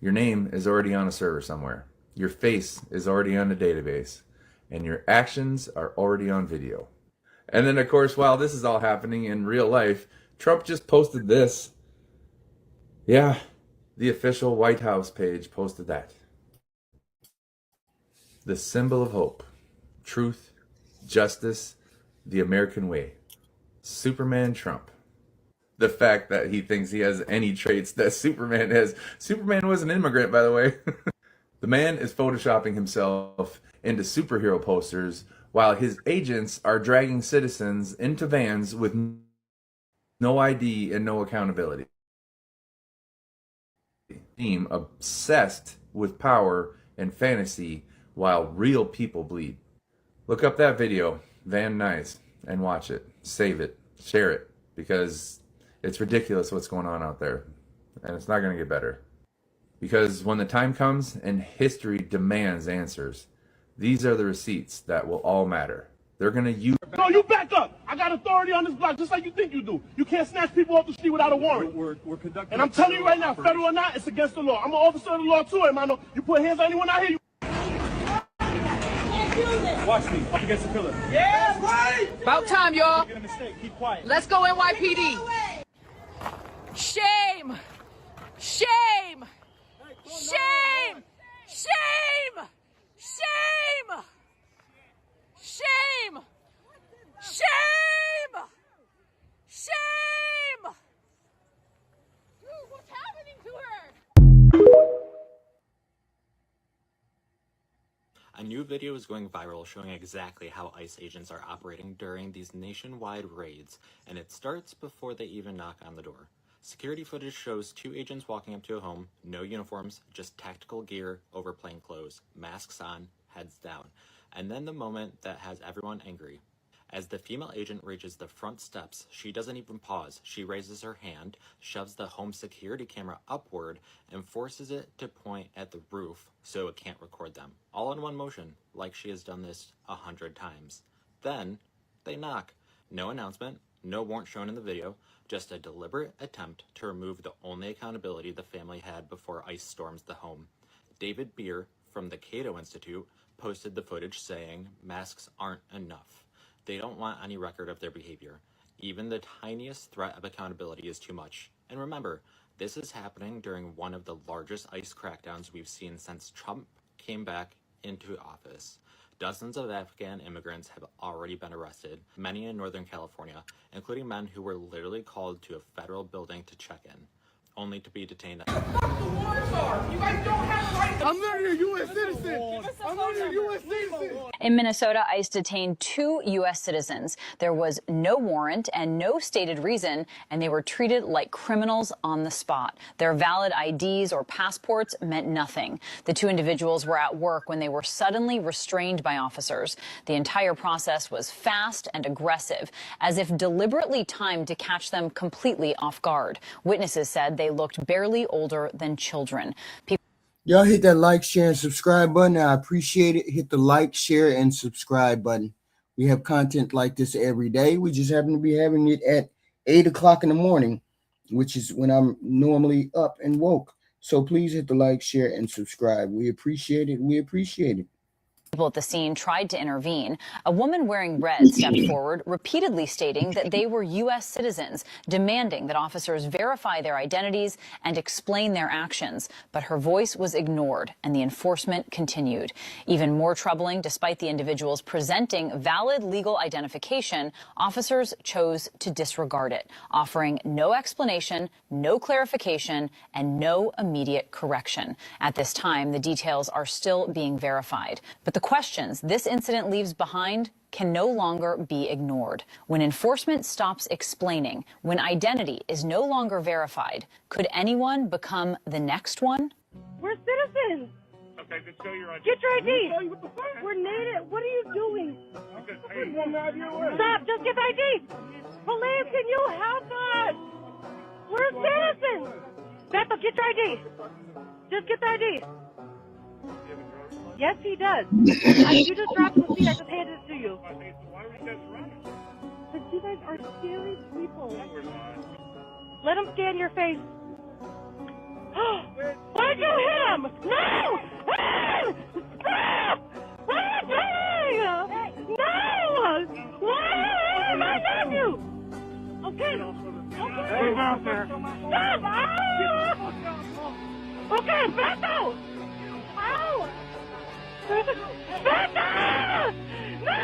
your name is already on a server somewhere. Your face is already on a database. And your actions are already on video. And then, of course, while this is all happening in real life, Trump just posted this. Yeah, the official White House page posted that. The symbol of hope, truth, justice, the American way. Superman Trump. The fact that he thinks he has any traits that Superman has. Superman was an immigrant, by the way. The man is photoshopping himself into superhero posters while his agents are dragging citizens into vans with no ID and no accountability. Team obsessed with power and fantasy while real people bleed. Look up that video, Van Nuys, and watch it. Save it. Share it. Because it's ridiculous what's going on out there. And it's not going to get better. Because when the time comes and history demands answers, these are the receipts that will all matter. They're going to use... No, you back up. I got authority on this block just like you think you do. You can't snatch people off the street without a warrant. We're conducting... And I'm telling you right now, federal or not, it's against the law. I'm an officer of the law too, hermano. You put hands on anyone out here, you... Watch me. Up against the pillar. Yeah, right! About time, y'all. Get a mistake. Keep quiet. Let's go NYPD. Shame! Shame! Shame! Shame! Shame! Shame! Shame! Shame! Dude, what's happening to her? A new video is going viral showing exactly how ICE agents are operating during these nationwide raids, and it starts before they even knock on the door. Security footage shows 2 agents walking up to a home, no uniforms, just tactical gear over plain clothes, masks on, heads down, and then the moment that has everyone angry. As the female agent reaches the front steps, she doesn't even pause. She raises her hand, shoves the home security camera upward, and forces it to point at the roof so it can't record them. All in one motion, like she has done this 100 times. Then, they knock. No announcement, no warrant shown in the video, just a deliberate attempt to remove the only accountability the family had before ICE storms the home. David Beer from the Cato Institute posted the footage saying masks aren't enough. They don't want any record of their behavior. Even the tiniest threat of accountability is too much. And remember, this is happening during one of the largest ICE crackdowns we've seen since Trump came back into office. Dozens of Afghan immigrants have already been arrested, many in Northern California, including men who were literally called to a federal building to check in, only to be detained. I'm literally a U.S. citizen. I'm literally a U.S. citizen. In Minnesota, ICE detained 2 U.S. citizens. There was no warrant and no stated reason, and they were treated like criminals on the spot. Their valid IDs or passports meant nothing. The 2 individuals were at work when they were suddenly restrained by officers. The entire process was fast and aggressive, as if deliberately timed to catch them completely off guard. Witnesses said they looked barely older than children. Y'all hit that like, share, and subscribe button. I appreciate it. Hit the like, share, and subscribe button. We have content like this every day. We just happen to be having it at 8 o'clock in the morning, which is when I'm normally up and woke. So please hit the like, share, and subscribe. We appreciate it. We appreciate it. People at the scene tried to intervene. A woman wearing red stepped forward, repeatedly stating that they were U.S. citizens, demanding that officers verify their identities and explain their actions. But her voice was ignored, and the enforcement continued. Even more troubling, despite the individuals presenting valid legal identification, officers chose to disregard it, offering no explanation, no clarification, and no immediate correction. At this time, the details are still being verified. But the questions this incident leaves behind can no longer be ignored. When enforcement stops explaining, when identity is no longer verified, could anyone become the next one? We're citizens. Okay, then show your ID. Get your ID. Show you what the fuck? We're native. What are you doing? Okay, hey, one out of your way. Stop. Just get the ID. Police, can you help us? We're citizens. Bethel, get your ID. Just get the ID. Yes, he does. You just dropped the seat. I just handed it to you. Why are we just running? Because you guys are scary people. Let him scan your face. Why'd you hit him? No! Stop! What are you doing? No! Why? My nephew! Okay. Hey, out there. Stop! Okay, Bethel! Ow! Bethel! No!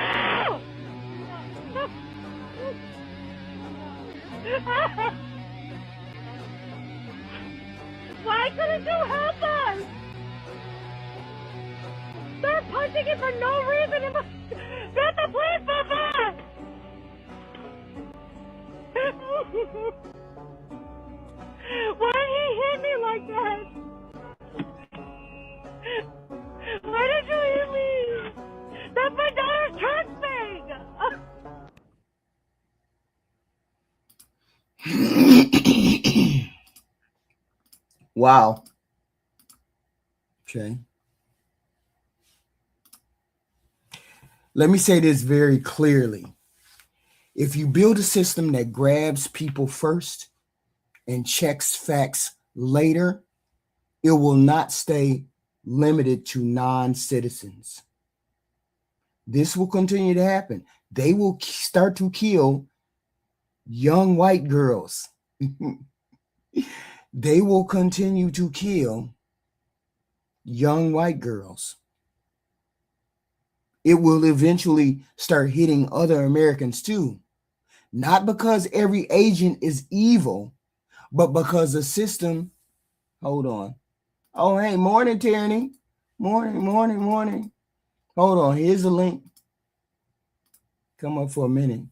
Why couldn't you help us? They're punching it for no reason. Bethel, please, Papa! Why did he hit me like that? Why did you hit me? That's my daughter's church thing! Wow. Okay. Let me say this very clearly. If you build a system that grabs people first and checks facts later, it will not stay limited to non-citizens. This will continue to happen. They will start to kill young white girls. They will continue to kill young white girls. It will eventually start hitting other Americans too. Not because every agent is evil, but because the system, hold on. Oh, hey, morning, Tierney. Morning. Hold on, here's the link. Come up for a minute.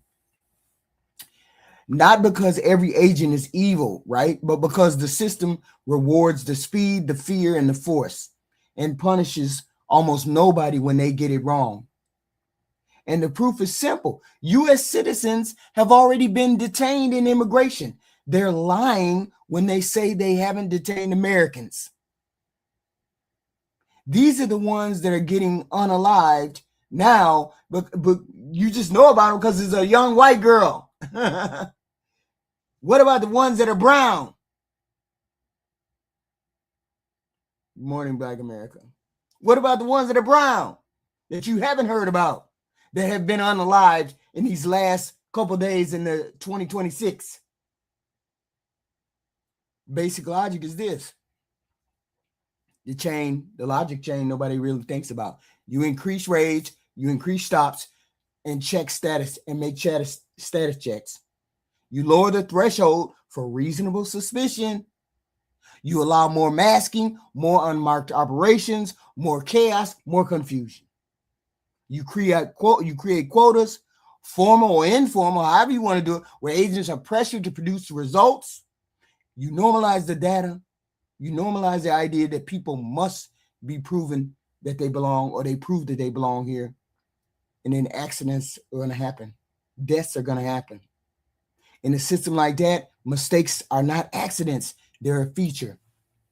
Not because every agent is evil, right? But because the system rewards the speed, the fear, and the force, and punishes almost nobody when they get it wrong. And the proof is simple. U.S. citizens have already been detained in immigration. They're lying when they say they haven't detained Americans. These are the ones that are getting unalived now, but you just know about them because it's a young white girl. What about the ones that are brown? Good morning, Black America. What about the ones that are brown that you haven't heard about that have been unalived in these last couple days in the 2026? Basic logic is this. The logic chain nobody really thinks about. You increase rage, You increase stops and check status and make status checks. You lower the threshold for reasonable suspicion. You allow more masking, more unmarked operations, more chaos, more confusion. You create quotas, formal or informal, however you want to do it, where agents are pressured to produce results. You normalize the data. You normalize the idea that people must be proven that they belong, or they prove that they belong here. And then accidents are going to happen. Deaths are going to happen. In a system like that, mistakes are not accidents. They're a feature.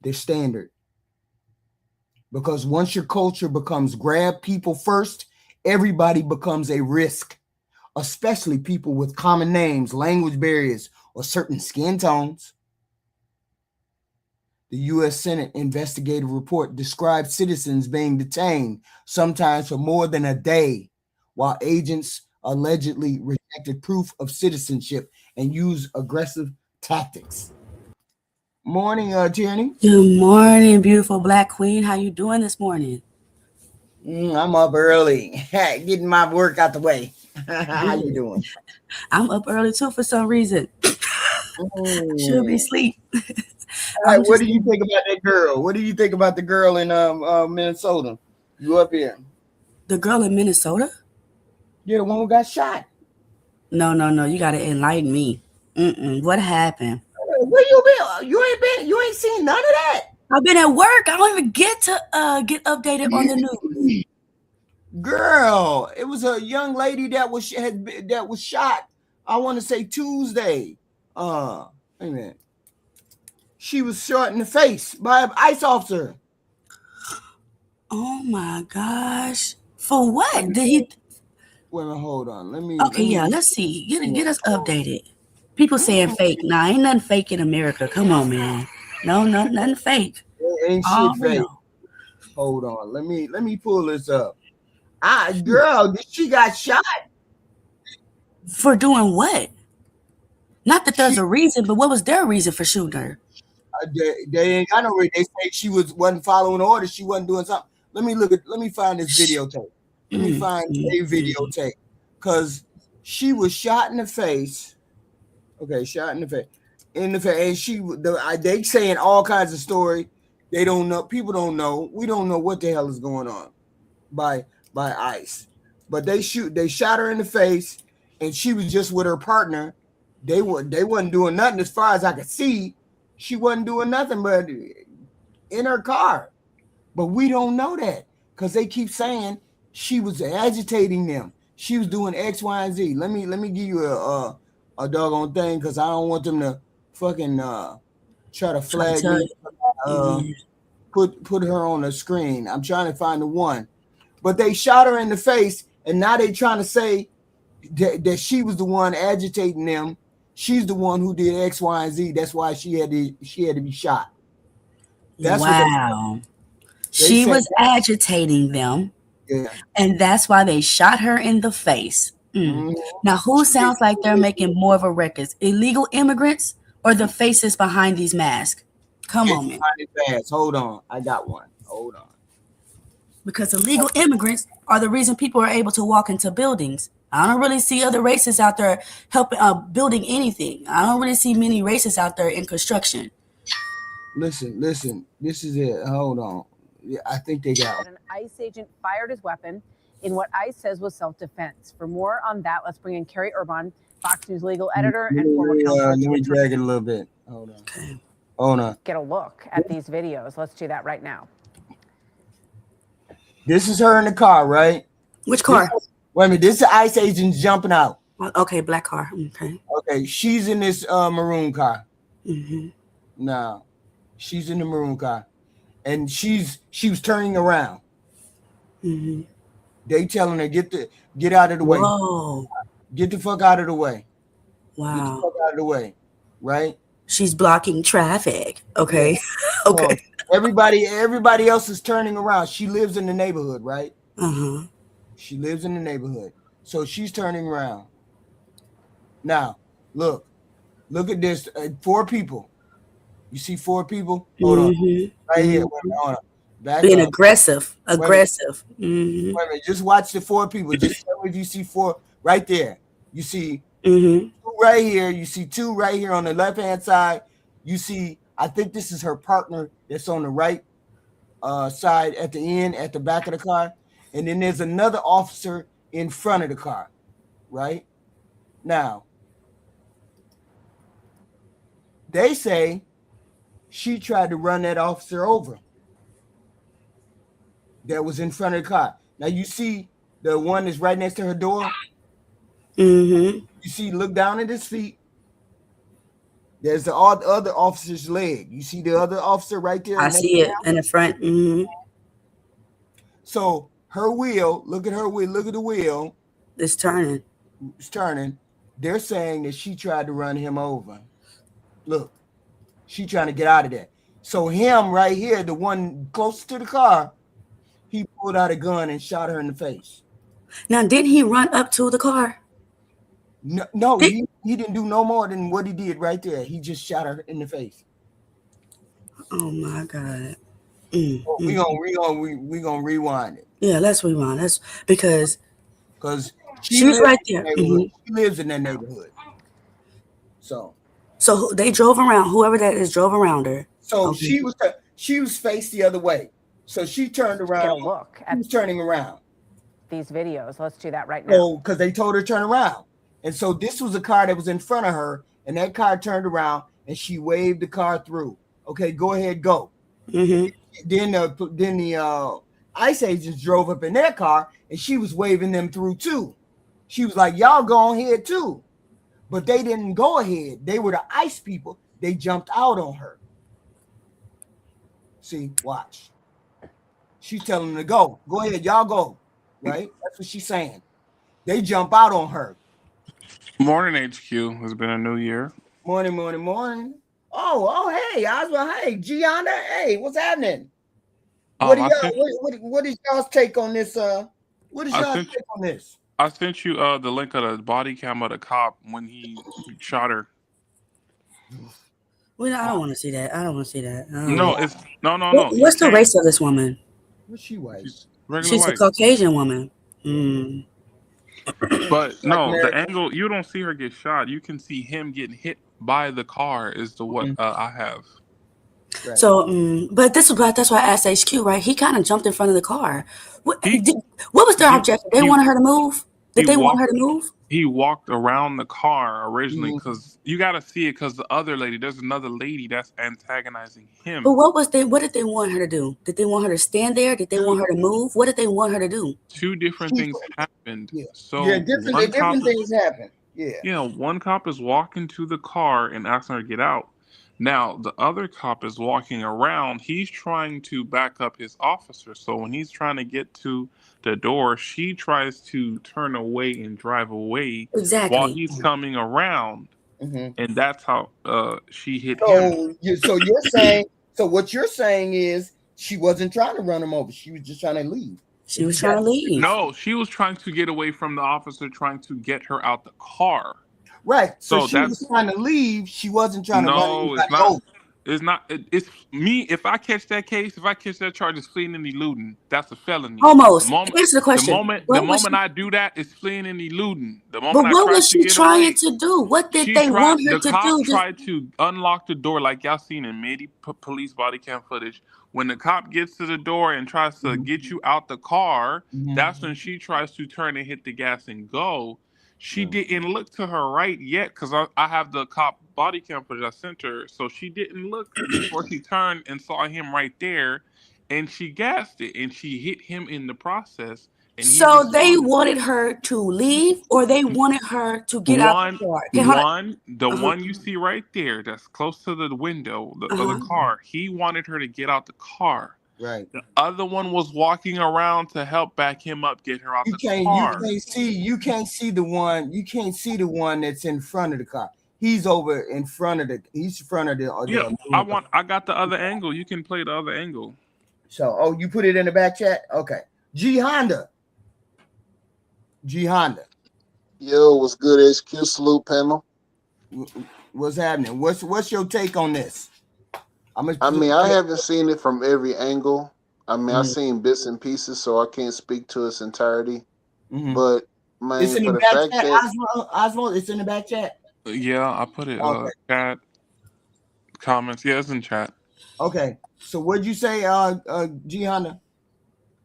They're standard. Because once your culture becomes grab people first, everybody becomes a risk, especially people with common names, language barriers, or certain skin tones. The U.S. Senate investigative report described citizens being detained, sometimes for more than a day, while agents allegedly rejected proof of citizenship and used aggressive tactics. Morning, Tierney. Good morning, beautiful Black Queen. How you doing this morning? I'm up early, getting my work out the way. How you doing? I'm up early too for some reason. Should be asleep. All right, what do you think about that girl? What do you think about the girl in Minnesota? You up here? The girl in Minnesota? Yeah, the one who got shot. No. You gotta enlighten me. What happened? Where you been? You ain't seen none of that. I've been at work. I don't even get to get updated on the news. Girl, it was a young lady that was shot. I want to say Tuesday. Wait a minute. She was shot in the face by an ICE officer. Oh my gosh! For what did he? Wait a minute, hold on. Let's see. Get us updated. People saying fake. Nah, ain't nothing fake in America. Come on, man. No, nothing fake. Ain't shit fake. Hold on. Let me pull this up. Girl, she got shot. For doing what? Not that there's a reason, but what was their reason for shooting her? They ain't got no reason. They say she wasn't following orders. She wasn't doing something. Let me find this videotape. Let me find a videotape. Because she was shot in the face. Okay, shot in the face. And they saying all kinds of story. They don't know. People don't know. We don't know what the hell is going on by ICE. But they shot her in the face, and she was just with her partner. They wasn't doing nothing as far as I could see. She wasn't doing nothing but in her car. But we don't know that because they keep saying she was agitating them. She was doing X, Y, and Z. Let me give you a doggone thing because I don't want them to fucking try to flag me. Put her on the screen. I'm trying to find the one. But they shot her in the face, and now they trying to say that she was the one agitating them. She's the one who did X, Y, and Z. That's why she had to be shot. That's wow. She was agitating them. Yeah. And that's why they shot her in the face. Now, who sounds like they're making more of a ruckus? Illegal immigrants or the faces behind these masks? Come on, man. Hold on. I got one. Hold on. Because illegal immigrants are the reason people are able to walk into buildings. I don't really see other races out there helping building anything. I don't really see many races out there in construction. Listen. This is it. Hold on. Yeah, I think they got an ICE agent fired his weapon in what ICE says was self-defense. For more on that, let's bring in Carrie Urban, Fox News legal editor and former counselor. Let me drag it a little bit. Hold on. Okay. Hold on. Get a look at these videos. Let's do that right now. This is her in the car, right? Which car? Wait a minute. This is the ICE agent jumping out. Okay, black car. Okay, she's in this maroon car. Mm-hmm. Now, she's in the maroon car. And she was turning around. Mm-hmm. They telling her get out of the way. Whoa. Get the fuck out of the way. Wow. Get the fuck out of the way. Right? She's blocking traffic. Okay. Yeah. Okay. Everybody else is turning around. She lives in the neighborhood, right? Uh-huh. She lives in the neighborhood. So she's turning around. Now, look at this. 4 people. You see 4 people? Hold on. Right here. Wait, hold on. Back Being up. aggressive. Wait a minute. Aggressive. Mm-hmm. Wait a minute. Just watch the 4 people. Just tell me if you see 4 right there. You see Mm-hmm. 2 right here. You see 2 right here on the left-hand side. You see, I think this is her partner that's on the right side at the end, at the back of the car. And then there's another officer in front of the car, right? Now, they say she tried to run that officer over that was in front of the car. Now, you see the one that's right next to her door? Mm-hmm. You see, look down at his feet. There's the other officer's leg. You see the other officer right there? I see it in the front. Mm-hmm. So her wheel, look at her wheel, look at the wheel. It's turning. It's turning. They're saying that she tried to run him over. Look, she trying to get out of there. So him right here, the one closest to the car, he pulled out a gun and shot her in the face. Now, didn't he run up to the car? No, he didn't do no more than what he did right there. He just shot her in the face. Oh my God. We gonna rewind it. Yeah, let's rewind. That's because she was right there. Mm-hmm. She lives in that neighborhood. So they drove around. Whoever that is drove around her. So she was faced the other way. So she turned around. Get a look at she was turning around. These videos. Let's do that right now. So because they told her to turn around, and so this was a car that was in front of her, and that car turned around, and she waved the car through. Okay, go ahead, go. Mm-hmm. Then the ICE agents drove up in their car, and she was waving them through too. She was like, "Y'all go ahead too," but they didn't go ahead. They were the ICE people. They jumped out on her. See, watch. She's telling them to go. Go ahead, y'all go. Right? That's what she's saying. They jump out on her. Morning, HQ. It's been a new year. Morning. Oh, hey, Oswald. Hey, Gianna. Hey, what's happening? What is y'all's take on this? What is y'all's take on this? I sent you the link of the body cam of the cop when he shot her. Well, I don't want to see that. No. What's the race of this woman? What's she white? She's a Caucasian woman. But no, the angle, you don't see her get shot. You can see him getting hit by the car is the what I have. Right. So, but that's why I asked HQ, right? He kind of jumped in front of the car. What was their objective? They wanted her to move? Did they want her to move? He walked around the car originally because you got to see it because the other lady, there's another lady that's antagonizing him. But what did they want her to do? Did they want her to stand there? Did they want her to move? What did they want her to do? Two different things happened. Yeah. So different things happened. Yeah. Yeah, one cop is walking to the car and asking her to get out. Now, the other cop is walking around. He's trying to back up his officer. So when he's trying to get to the door, she tries to turn away and drive away while he's coming around. Mm-hmm. And that's how she hit him. So what you're saying is she wasn't trying to run him over. She was just trying to leave. She was trying to leave. No, she was trying to get away from the officer, trying to get her out the car. Right. So she was trying to leave. She wasn't trying to run anybody over. It's not. It's me. If I catch that case, if I catch that charge, it's fleeing and eluding. That's a felony. Almost. Answer the question. The moment I do that, it's fleeing and eluding. The moment but what was she trying to do? What did they want her to do? The cop tried to unlock the door, like y'all seen in many police body cam footage. When the cop gets to the door and tries to get you out the car, that's when she tries to turn and hit the gas and go. She didn't look to her right yet because I have the cop body cam footage I sent her. So she didn't look before she turned and saw him right there. And she gassed it and she hit him in the process. And so they wanted her to leave or they wanted her to get out the car? The one you see right there that's close to the window of the car, he wanted her to get out the car. Right. The other one was walking around to help back him up, get her out the car. You can't see the one. You can't see the one that's in front of the car. He's over in front of the. He's in front of the. I got the other angle. You can play the other angle. So, you put it in the back chat. Okay. G Honda. Yo, what's good, HQ? Salute, panel. What's happening? What's your take on this? I haven't seen it from every angle. I mean, I've seen bits and pieces, so I can't speak to its entirety. Mm-hmm. But It's man, in for the the back fact chat, that Oswald. It's in the back chat. Yeah, I put it Okay. chat comments. Yeah, it's in chat. Okay. So what'd you say, G Honda?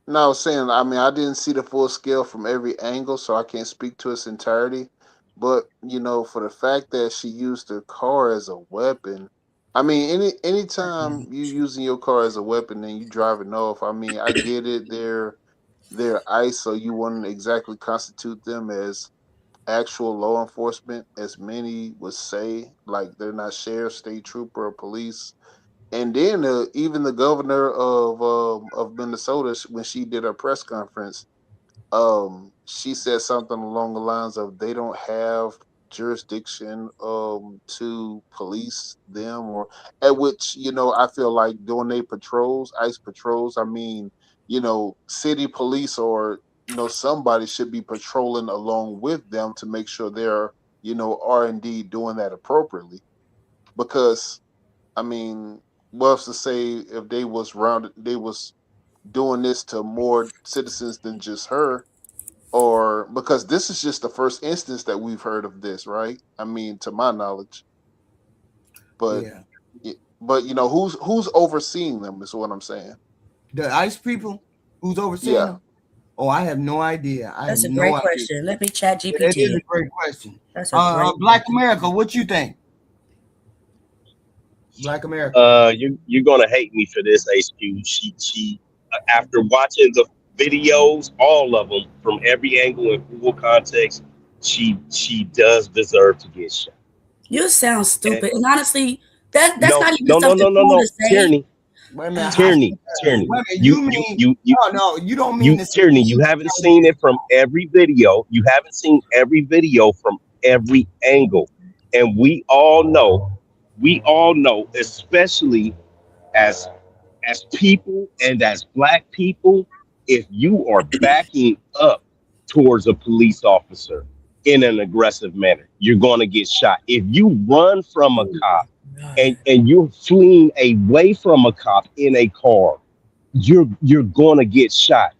no, I was saying, I mean, I didn't see the full scale from every angle, so I can't speak to its entirety. But for the fact that she used the car as a weapon, I mean, anytime you using your car as a weapon and you driving off, I mean, I get it. They're ICE, so you wouldn't exactly constitute them as actual law enforcement, as many would say. Like they're not sheriff, state trooper, or police. And then even the governor of Minnesota, when she did her press conference, she said something along the lines of they don't have jurisdiction to police them, or at which I feel like doing they patrols, ICE patrols. I mean, city police or somebody should be patrolling along with them to make sure they're are indeed doing that appropriately, because I mean, what's to say if they was doing this to more citizens than just her, or because this is just the first instance that we've heard of this, right? I mean, to my knowledge, but Yeah. but who's overseeing them is what I'm saying. The ICE people who's overseeing Yeah, them? Oh, I have no idea. I have That's a no great idea. question. Let me chat Yeah, that is GPT. a great question. That's a great Black question. America, what you think? Black America. You're gonna hate me for this, HQ. She after watching the videos, all of them from every angle and full context, she does deserve to get shot. You sound And stupid. And honestly, that's no, not even no, no, something no, no, cool to no, say. Tyranny, Wait a minute. Tyranny, Wait a Tyranny. minute. You, You you, mean you, you, no, you don't mean to say Tyranny. You haven't seen it from every video. You haven't seen every video from every angle, and we all know, especially as people and as black people, if you are backing up towards a police officer in an aggressive manner, you're going to get shot. If you run from a cop and you're fleeing away from a cop in a car, you're going to get shot.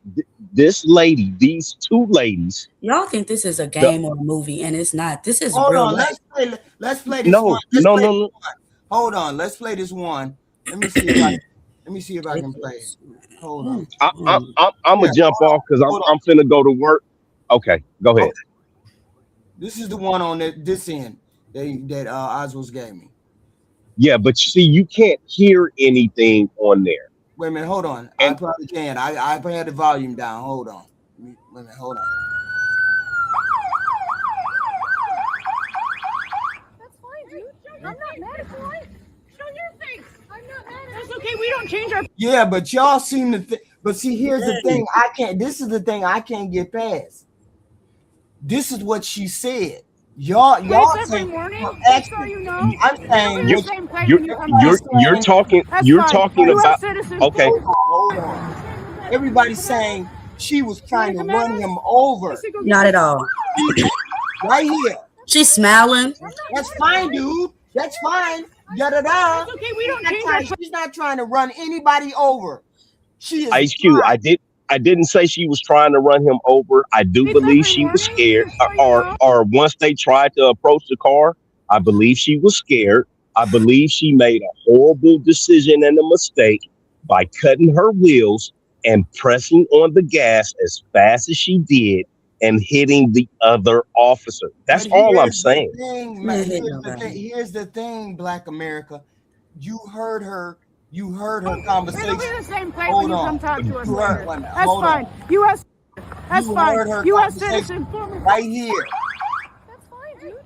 This lady, these two ladies, Y'all think this is a the game or a movie, and it's not. This is Hold real on. life. Let's play this one. no, no, no, no. Hold on. Let's play this one. Let me see if I can play it. Hold on. I'm Yeah, gonna jump off because hold on. I'm finna go to work. Okay, go ahead. Okay. This is the one on this end that Oswald gave me. Yeah, but you see, you can't hear anything on there. Wait a minute, hold on. I And probably can. I had the volume down. Hold on. Wait a minute, hold on. That's fine, dude. I'm not mad at you. Show your face. I'm not mad at you. That's okay. We don't change our. Yeah, but y'all seem to but see, here's the thing. This is the thing I can't get past. This is what she said. Y'all Every saying morning, just so actually, you know, I'm saying it'll be you're the same plate you're when you come you're back. you're talking That's you're fine. talking U.S. about citizen. okay. hold on. Everybody's saying she was trying to run him over. Not at all. Right here. She's smiling. That's fine, dude. That's fine. Da da da. It's okay. We don't change our. She's not trying to run anybody over. She is Ice Cube, not. I didn't say she was trying to run him over. I do believe she was scared. Or once they tried to approach the car, I believe she was scared. I believe she made a horrible decision and a mistake by cutting her wheels and pressing on the gas as fast as she did and hitting the other officer. That's all I'm saying. Here's the thing, Black America. You heard her conversation. It'll be the same plate Hold when you on. come talk to us You heard- later. That's That's fine. U.S. That's You fine. heard her U.S. conversation citizen. Former. right here. That's fine, dude.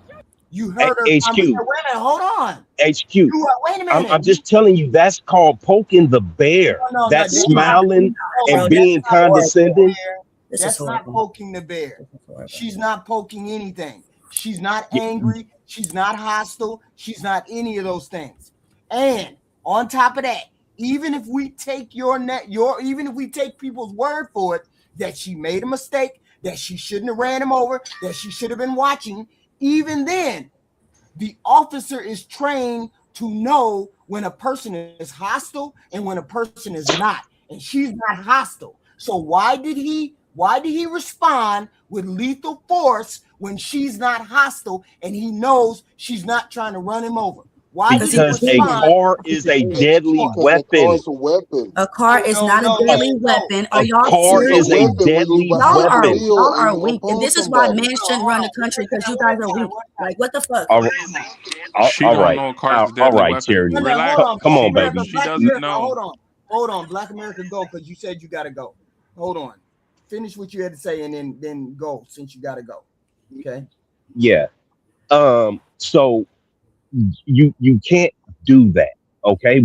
You heard her HQ. conversation. Wait a minute, hold on. HQ. Wait a minute. I'm just telling you, that's called poking the bear. No, that's that's smiling not, and being condescending. That's not poking the bear. She's not poking anything. She's not angry. She's not hostile. She's not any of those things. And on top of that, even if we take even if we take people's word for it that she made a mistake, that she shouldn't have ran him over, that she should have been watching, even then, the officer is trained to know when a person is hostile and when a person is not. and she's not hostile. So why did he respond with lethal force when she's not hostile and he knows she's not trying to run him over? Why did he Because a respond car is a with deadly Because a car weapon. is a weapon. A car is not a A, deadly weapon. Are a y'all car It's a is a serious? weapon when you deadly behind the weapon. wheel Y'all and are you weak, and oppose this is why somebody. men shouldn't run the country because you guys are weak. Like what the fuck? All, She all don't right. know a car's a All deadly right, weapon. Tyranny. Hold Relax. on, Come Black on, America, baby. She Black doesn't America, know. hold on, Black America, go, because you said you gotta go. Hold on, finish what you had to say, and then go, since you gotta go. Okay. Yeah. So you can't do that. Okay.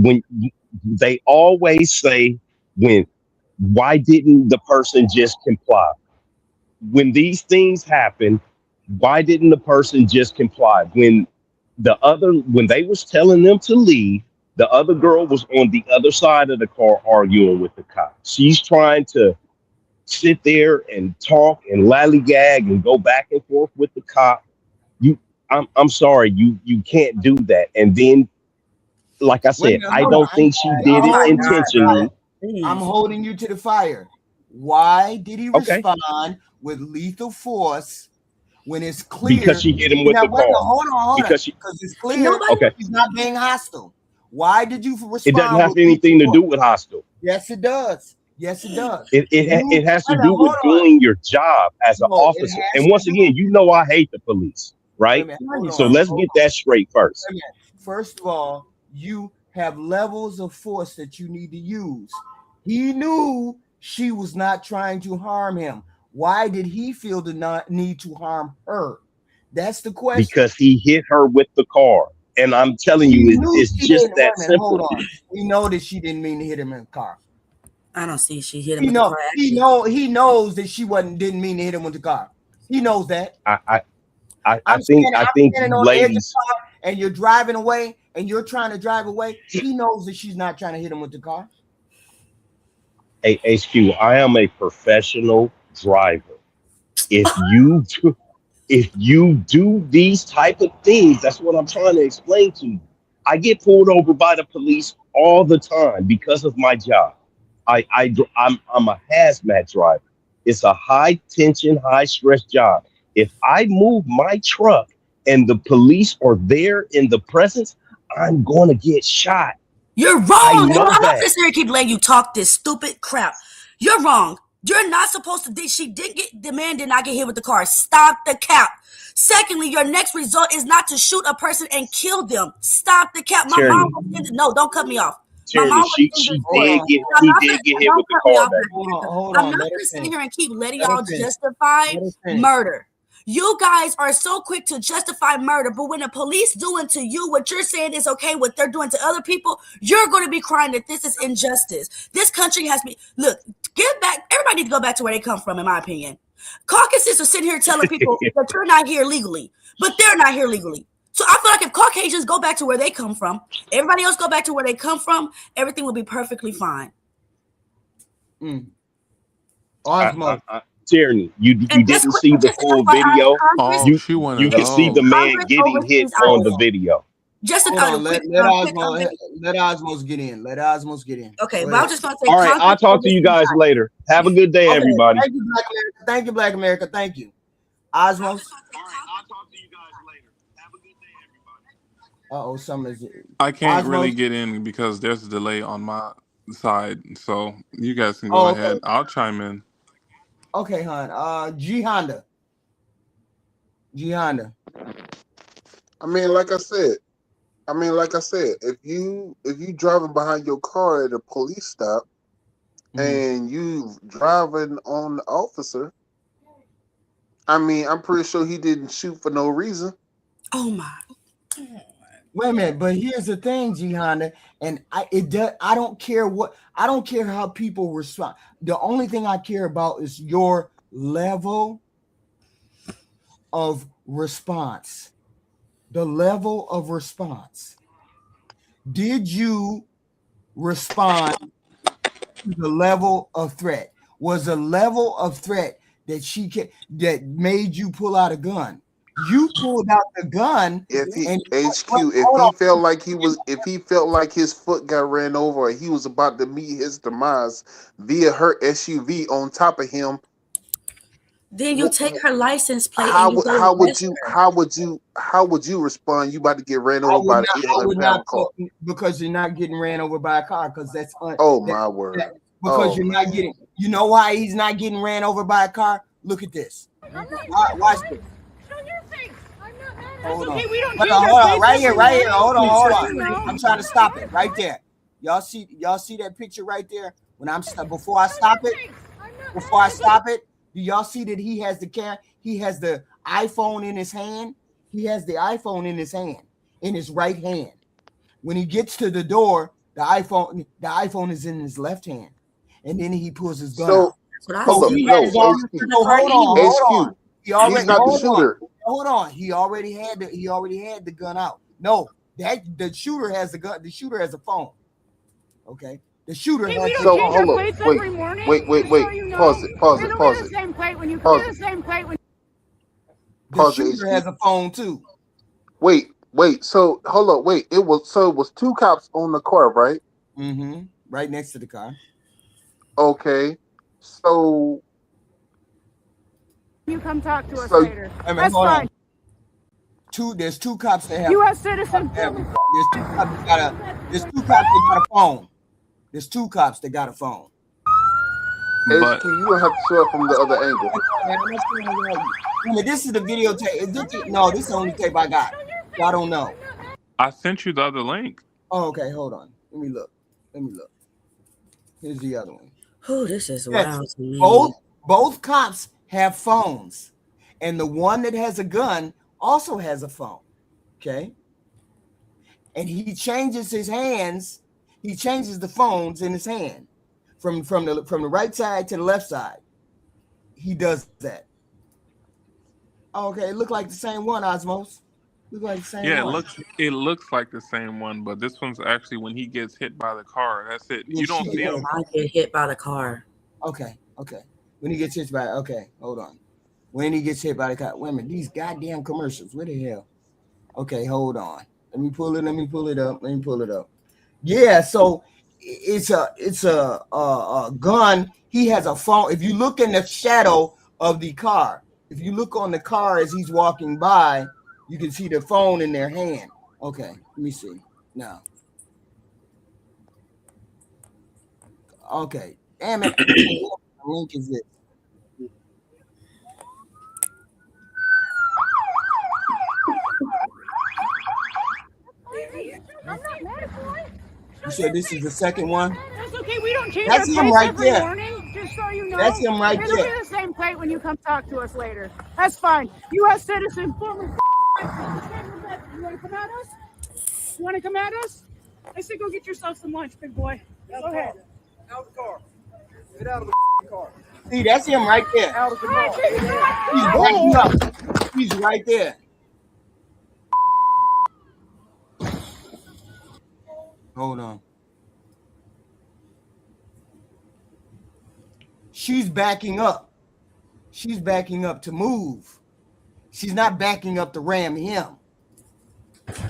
They always say, when why didn't the person just comply? When these things happen, why didn't the person just comply? When they was telling them to leave, the other girl was on the other side of the car arguing with the cop. She's trying to sit there and talk and lollygag and go back and forth with the cop. You, I'm sorry, you can't do that. And then, like I Wait a said, minute, I hold on. don't think she did Oh it my God, intentionally. bro. I'm holding you to the fire. Why did he Okay, respond with lethal force when it's because clear? she hit him with Now, the wait a minute, car. hold on, Because she, because it's clear Nobody. okay, he's not being hostile. Why did you it doesn't respond have with lethal anything to force? do with hostile. Yes, it does. Yes, it does. It You has to wait a do minute, with hold on. doing your job as an No, it officer. has And to once do. again, you know I hate the police, Wait a right? minute, So let's get that straight first. wait a minute. First of all, you have levels of force that you need to use. He knew she was not trying to harm him. Why did he feel the need to harm her? That's the question. Because he hit her with the car. And I'm telling He you, knew it's she just didn't. Wait that a minute, hold simple. on. We know that she didn't mean to hit him in the car. I don't see she hit him with the car. He knows that she didn't mean to hit him with the car. He knows that. I I'm think standing you on the edge of the ladies, car and you're driving away and you're trying to drive away. He knows that she's not trying to hit him with the car. HQ, I am a professional driver. If you if you do these type of things, that's what I'm trying to explain to you. I get pulled over by the police all the time because of my job. I'm a hazmat driver. It's a high tension, high stress job. If I move my truck and the police are there in the presence, I'm going to get shot. You're I wrong. know I'm not that. gonna sit here and keep letting you talk this stupid crap. You're wrong. You're not supposed to. She did get. The man did not get hit with the car. Stop the cap. Secondly, your next result is not to shoot a person and kill them. Stop the cap. My mom Tyranny, was in the, no. Don't cut me off. My mom Tyranny, was in the Hold stand. on. I'm he not did gonna. get hit Don't with the cut me car off. back Black then. America. Hold I'm on. not Let her gonna sit finish. here and keep letting Let her y'all finish. justify Let her finish. murder. You guys are so quick to justify murder, but when the police doing to you what you're saying is okay, what they're doing to other people, you're going to be crying that this is injustice. This country has to be, look, get back. Everybody needs to go back to where they come from, in my opinion. Caucasus are sitting here telling people that you're not here legally, but they're not here legally. So I feel like if Caucasians go back to where they come from, everybody else go back to where they come from, everything will be perfectly fine. Osmo. Tyranny, you And just didn't quick, see the just full FYI, video. Congress, Oh, she want to You can see go. the man Congress getting hit oversees on Hold the ICE. on. video. Just Hold on. quick, quick Osmo. update. Let Osmos get in. Let Osmos get in. Okay, Go but I ahead. was just going to say All right, I'll Congress talk to you oversees guys ICE. later. Have a good day, Okay. everybody. Thank you, Black America. Thank you, Black America. Thank you. Osmos. Uh-oh, something's I can't really Osmos. get in because there's a delay on my side. So you guys can go Oh, ahead. okay. I'll chime in. Okay, hon. G Honda. G Honda. I mean, like I said, if you driving behind your car at a police stop and you driving on the officer, I mean, I'm pretty sure he didn't shoot for no reason. Oh my. Wait a minute, but here's the thing, G Honda, and I don't care how people respond. The only thing I care about is your level of response. The level of response. Did you respond to the level of threat? Was a level of threat that that made you pull out a gun? You pulled out the gun. If he And HQ, if hold he on. felt like his foot got ran over, or he was about to meet his demise via her SUV on top of him, Then you take her license plate and how you would go how would arrest you her. how would you respond? You about to get ran I over would by an not. I would 800 not pound car? because you're not getting ran over by a car because that's Oh my word! because Oh you're not man! getting. You know why he's not getting ran over by a car? Look at this. Watch this. Show your face. I'm not mad at Hold you. on. Okay, we don't Hold change on. our Hold on. plates Right every here. morning. Hold on. Just Hold so on. you know. I'm trying to stop it right there. Y'all see that picture right there? When before I stop it, do y'all see that he has he has the iPhone in his hand? He has the iPhone in his hand, in his right hand. When he gets to the door, the iPhone is in his left hand. And then he pulls his gun out. So hold up, He no has already, HQ, so hold on. HQ. He's not the shooter. Hold on. He already had the gun out. No, the shooter has the gun. The shooter has a phone. Okay. The shooter Hey, has we a don't phone. change our plates every morning. Wait. Just so you know. Pause it. It'll be the same plate when you come. Pause It'll be the same plate when. The shooter has a phone too. Wait. So hold up. Wait. It was two cops on the car, right? Mm-hmm. Right next to the car. Okay. So you come talk to us later. That's hold fine. On. There's two cops that have. U.S. citizen. There's two cops that got a phone. There's two cops that got a phone. HQ, you don't have to show it from the other angle. This is the videotape. No, this is the only tape I got. I don't know. I sent you the other link. Oh, okay. Hold on. Let me look. Here's the other one. Oh, this is wild to me. Both cops have phones, and the one that has a gun also has a phone. Okay. And he changes his hands. He changes the phones in his hand from the right side to the left side. He does that. Okay, it looked like the same one, Osmos. Look like the same one. It looks like the same one, but this one's actually when he gets hit by the car. That's it. You don't see him. I get hit by the car. Okay. When he gets hit by hold on. When he gets hit by the car. Wait a minute, these goddamn commercials. Where the hell? Okay, hold on. Let me pull it up. Yeah, so it's a gun. He has a phone. If you look in the shadow of the car, if you look on the car as he's walking by, you can see the phone in their hand. Okay, let me see. Now. Okay. Damn it. What link is this? I'm not mad at you. You said this is the second one? That's okay. We don't change That's our him plates right every there. morning. Just so you know. That's him right It'll there. be the same plate when you come talk to us later. That's fine. U.S. citizen, former. You want to come at us? You want to come at us? I said go get yourself some lunch, big boy. Go ahead. Out of the car. Get out of the car. See, that's him right there. Out of the car. He's backing up. He's right there. Hold on. She's backing up. She's backing up to move. She's not backing up to ram him. That's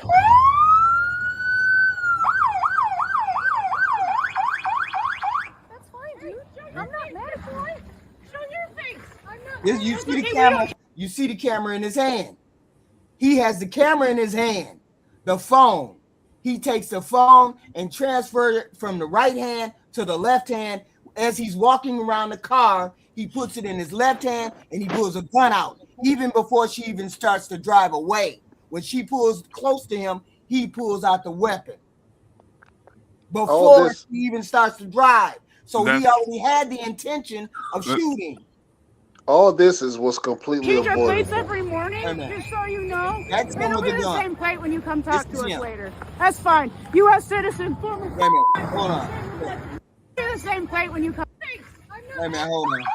fine, dude. I'm not mad at you. Show your face. I'm not mad. You see the camera. You see the camera in his hand. He has the camera in his hand. The phone. He takes the phone and transfers it from the right hand to the left hand. As he's walking around the car, he puts it in his left hand and he pulls a gun out, even before she even starts to drive away. When she pulls close to him, he pulls out the weapon before she even starts to drive. So he already had the intention of shooting. All this was completely Change our plates avoidable. every morning, just so you know. That's It'll be the the gun. same plate when you come talk to us later. That's fine. U.S. citizen, former. Wait a minute. Hold on. It'll be the same plate when you come. Wait a minute. Hold on.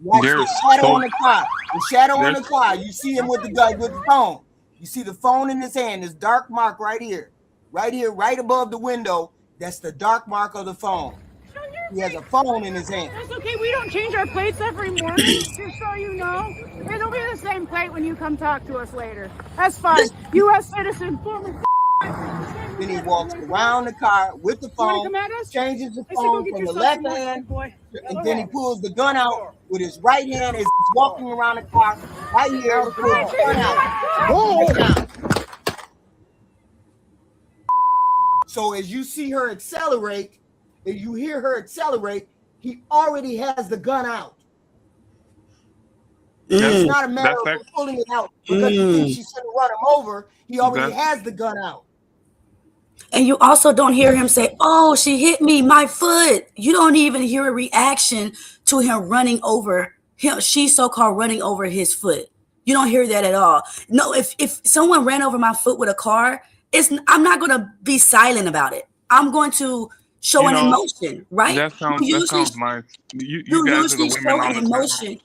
Watch the shadow on the car. The shadow on the car. You see him with the phone. You see the phone in his hand. This dark mark right here, right above the window. That's the dark mark of the phone. Show your He has a phone in his hand. That's okay. We don't change our plates every morning, just so you know. It'll be the same plate when you come talk to us later. That's fine. U.S. citizen, former. Then he walks around the car with the phone, changes the phone from the left hand, and then he pulls the gun out with his right hand as he's walking around the car. Right here, he pulls the gun out. So as you see her accelerate, if you hear her accelerate, he already has the gun out. It's not a matter of him pulling it out because he thinks she's going to run him over. He already has the gun out. And you also don't hear him say, "Oh, she hit me, my foot." You don't even hear a reaction to him running over him. She's so-called running over his foot. You don't hear that at all. No, if someone ran over my foot with a car, I'm not going to be silent about it. I'm going to show an emotion, right? That sounds nice. You guys are the women show on an the emotion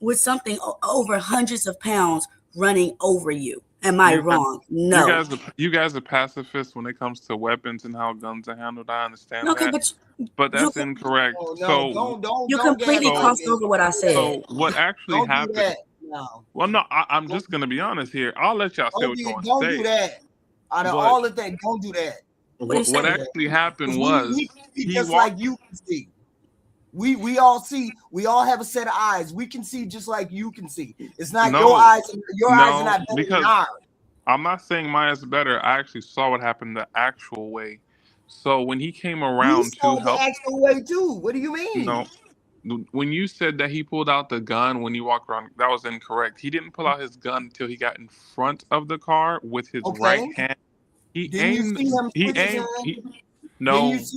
with something over hundreds of pounds running over you. Am I wrong? No. You guys are pacifists when it comes to weapons and how guns are handled. I understand Okay, that, but that's incorrect. You completely crossed over what I said. So what actually happened? Well, no, I'm just gonna be honest here. I'll let y'all say what you want to say. Don't do that. Out of all the things, don't do that. What actually happened was we see just like you can see. We all see. We all have a set of eyes. We can see just like you can see. It's not your eyes. Your eyes are not better than ours. I'm not saying mine is better. I actually saw what happened the actual way. So when he came around to help, the actual way too. What do you mean? No. When you said that he pulled out the gun when you walked around, that was incorrect. He didn't pull out his gun until he got in front of the car with his right hand. No, that's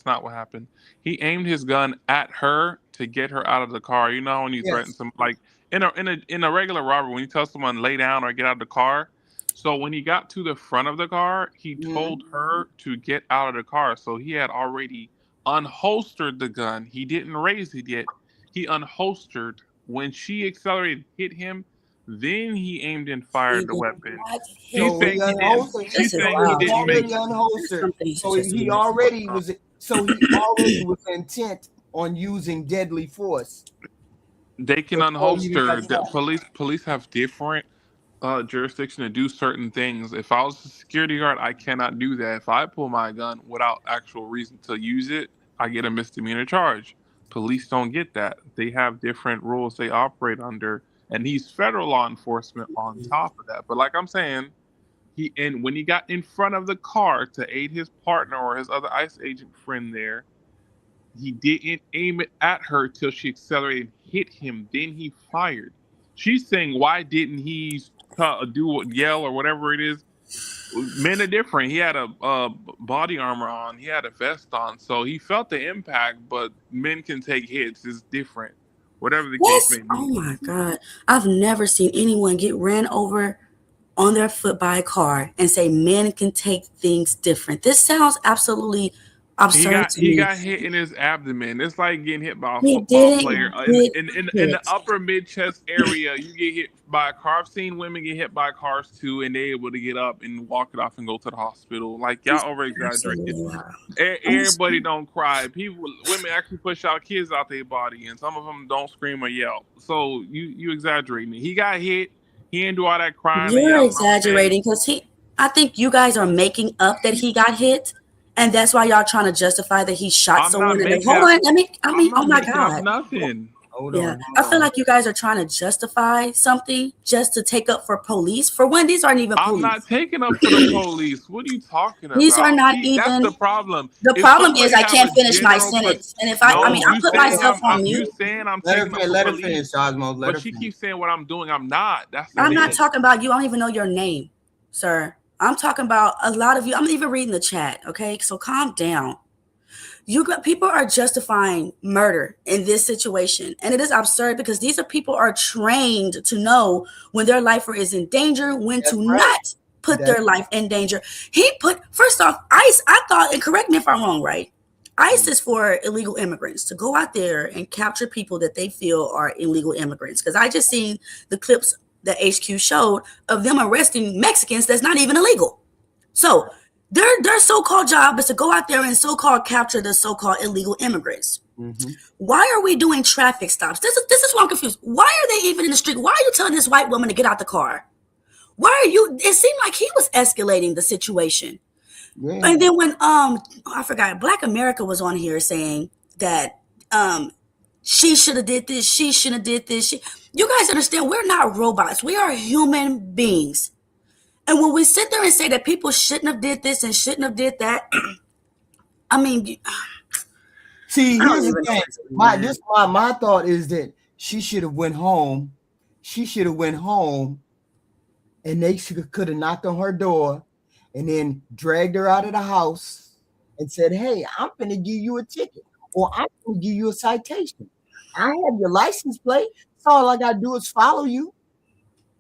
not what happened. He aimed his gun at her to get her out of the car. You know when you threaten some, like in a regular robbery, when you tell someone lay down or get out of the car. So when he got to the front of the car, he told her to get out of the car. So he had already unholstered the gun. He didn't raise it yet. He unholstered. When she accelerated, hit him, then he aimed and fired the weapon. She's saying he didn't make it. So he already was with intent on using deadly force. They can unholster. Police have different jurisdiction to do certain things. If I was a security guard, I cannot do that. If I pull my gun without actual reason to use it, I get a misdemeanor charge. Police don't get that. They have different rules they operate under, and he's federal law enforcement on top of that. But like I'm saying, when he got in front of the car to aid his partner or his other ICE agent friend there, he didn't aim it at her till she accelerated and hit him. Then he fired. She's saying, why didn't he yell or whatever it is? Men are different. He had a body armor on. He had a vest on. So he felt the impact, but men can take hits. It's different. Whatever the case may be. Oh my God. I've never seen anyone get ran over on their foot by a car and say men can take things different. This sounds absolutely absurd to me. He got hit in his abdomen. It's like getting hit by a football player. In the upper mid-chest area, you get hit by a car. I've seen women get hit by cars too, and they're able to get up and walk it off and go to the hospital. Like, y'all over-exaggerated. Everybody don't cry. Women actually push out kids out their body, and some of them don't scream or yell. So you exaggerating it. He got hit. He didn't do all that crying. You're exaggerating because I think you guys are making up that he got hit. And that's why y'all trying to justify that he shot someone. Hold on, oh my God. Nothing. I feel like you guys are trying to justify something just to take up for police. For one, these aren't even police. I'm not taking up for the police. What are you talking about? These are not even. That's the problem. The problem is I can't finish my sentence. And if I put myself on mute. You saying I'm let taking her finish, Osmo. But she keeps saying what I'm doing. I'm not. I'm not talking about you. I don't even know your name, sir. I'm talking about a lot of you. I'm even reading the chat. Okay. So calm down. People are justifying murder in this situation. And it is absurd because these are people are trained to know when their life is in danger, when to not put their life in danger. First off, ICE, I thought, and correct me if I'm wrong, right? ICE is for illegal immigrants to go out there and capture people that they feel are illegal immigrants. Because I just seen the clips that HQ showed of them arresting Mexicans that's not even illegal. So Their so-called job is to go out there and so-called capture the so-called illegal immigrants. Mm-hmm. Why are we doing traffic stops? This is why I'm confused. Why are they even in the street? Why are you telling this white woman to get out the car? Why are you? It seemed like he was escalating the situation. Yeah. And then when I forgot, Black America was on here saying that she should have did this, she shouldn't have did this. You guys understand? We're not robots. We are human beings. And when we sit there and say that people shouldn't have did this and shouldn't have did that, I mean, see, here's the thing. My thought is that she should have went home. She should have went home, and they could have knocked on her door, and then dragged her out of the house and said, "Hey, I'm going to give you a ticket, or I'm going to give you a citation. I have your license plate. So all I got to do is follow you."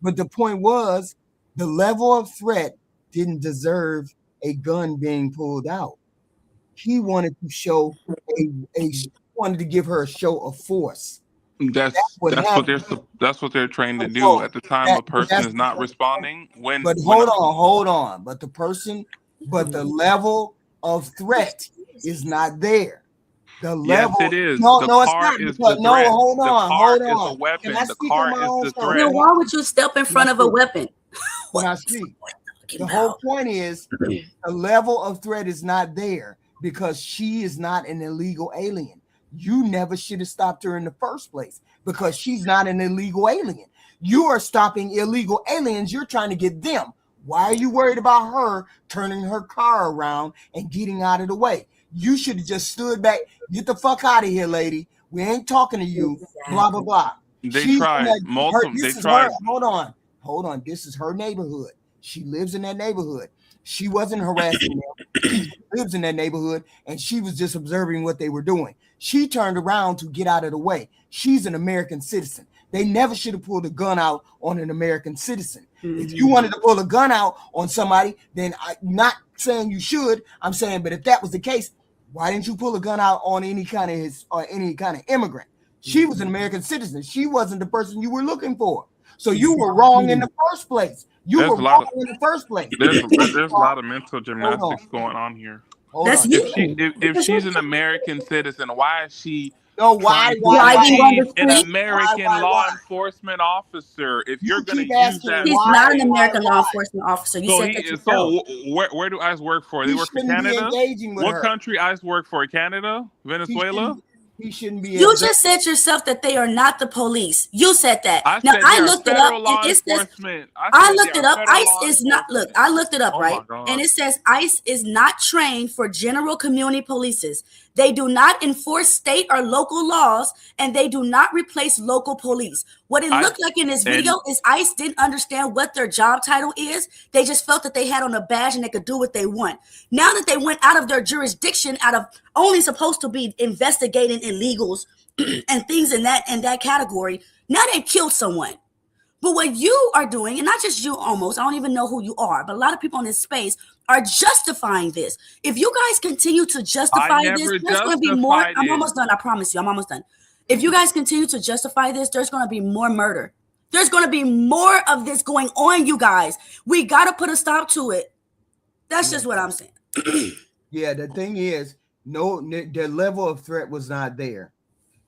But the point was, the level of threat didn't deserve a gun being pulled out. He wanted to show wanted to give her a show of force. That's what they're trained to do at the time a person is not responding. But hold on. But the level of threat is not there. The level, yes, it is. No, the no, it's car not. is Because, the no, threat. hold on, the car hold is on. a weapon. Can I The speak car on my own is the story? threat. then why would you step in front of a weapon? When I speak, the whole point is the level of threat is not there because she is not an illegal alien. You never should have stopped her in the first place because she's not an illegal alien. You are stopping illegal aliens. You're trying to get them. Why are you worried about her turning her car around and getting out of the way? You should have just stood back. Get the fuck out of here, lady. We ain't talking to you. Exactly. Blah, blah, blah. They tried multiple. They tried. Hold on. This is her neighborhood. She lives in that neighborhood. She wasn't harassing them. She lives in that neighborhood, and she was just observing what they were doing. She turned around to get out of the way. She's an American citizen. They never should have pulled a gun out on an American citizen. Mm-hmm. If you wanted to pull a gun out on somebody, then I'm not saying you should. I'm saying, but if that was the case, why didn't you pull a gun out on any kind of immigrant? She was an American citizen. She wasn't the person you were looking for. So you were wrong in the first place. There's a lot of mental gymnastics going on here. That's if she's an American citizen, why is she why an American law enforcement officer? If you're going to use that, he's not an American law enforcement officer. You said that yourself. So where do ICE work for? They work for Canada. What country ICE work for? Canada, Venezuela. He shouldn't be. You just said yourself that they are not the police. You said that. I looked it up, and it says I looked it up. ICE is not. Look, I looked it up, right? And it says ICE is not trained for general community polices. They do not enforce state or local laws, and they do not replace local police. What it looked like in this video is ICE didn't understand what their job title is. They just felt that they had on a badge and they could do what they want. Now that they went out of their jurisdiction, out of only supposed to be investigating illegals and things in that category, now they killed someone. But what you are doing, and not just you almost, I don't even know who you are, but a lot of people in this space are justifying this. If you guys continue to justify this, there's going to be more. I'm almost done. I promise you, I'm almost done. If you guys continue to justify this, there's going to be more murder. There's going to be more of this going on, you guys. We got to put a stop to it. That's just what I'm saying. Yeah, the thing is, the level of threat was not there.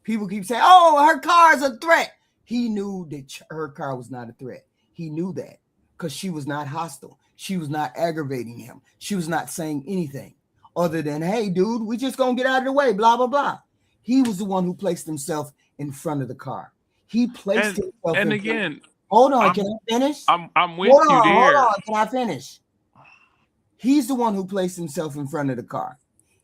People keep saying, oh, her car is a threat. He knew that her car was not a threat. He knew that because she was not hostile. She was not aggravating him. She was not saying anything other than, hey, dude, we just going to get out of the way, blah, blah, blah. He was the one who placed himself in front of the car. He placed himself in again, hold on, can I finish? I'm with you there. Hold on, can I finish? He's the one who placed himself in front of the car.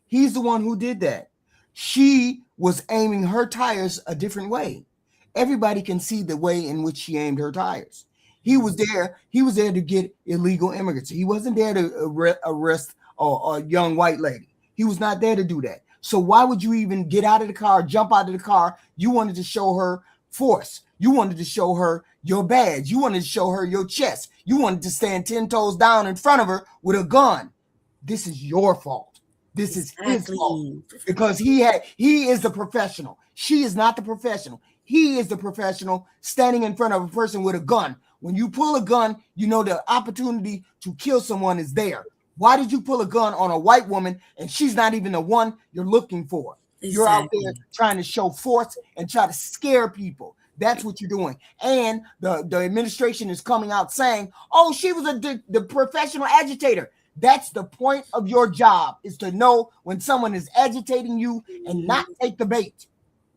He's the one who did that. She was aiming her tires a different way. Everybody can see the way in which she aimed her tires. He was there to get illegal immigrants. He wasn't there to arrest a young white lady. He was not there to do that. So why would you even get out of the car, jump out of the car? You wanted to show her force. You wanted to show her your badge. You wanted to show her your chest. You wanted to stand 10 toes down in front of her with a gun. This is your fault. This is his fault because he is the professional. She is not the professional. He is the professional standing in front of a person with a gun. When you pull a gun, you know the opportunity to kill someone is there. Why did you pull a gun on a white woman and she's not even the one you're looking for? Exactly. You're out there trying to show force and try to scare people. That's what you're doing. And the administration is coming out saying, oh, she was the professional agitator. That's the point of your job, is to know when someone is agitating you and not take the bait.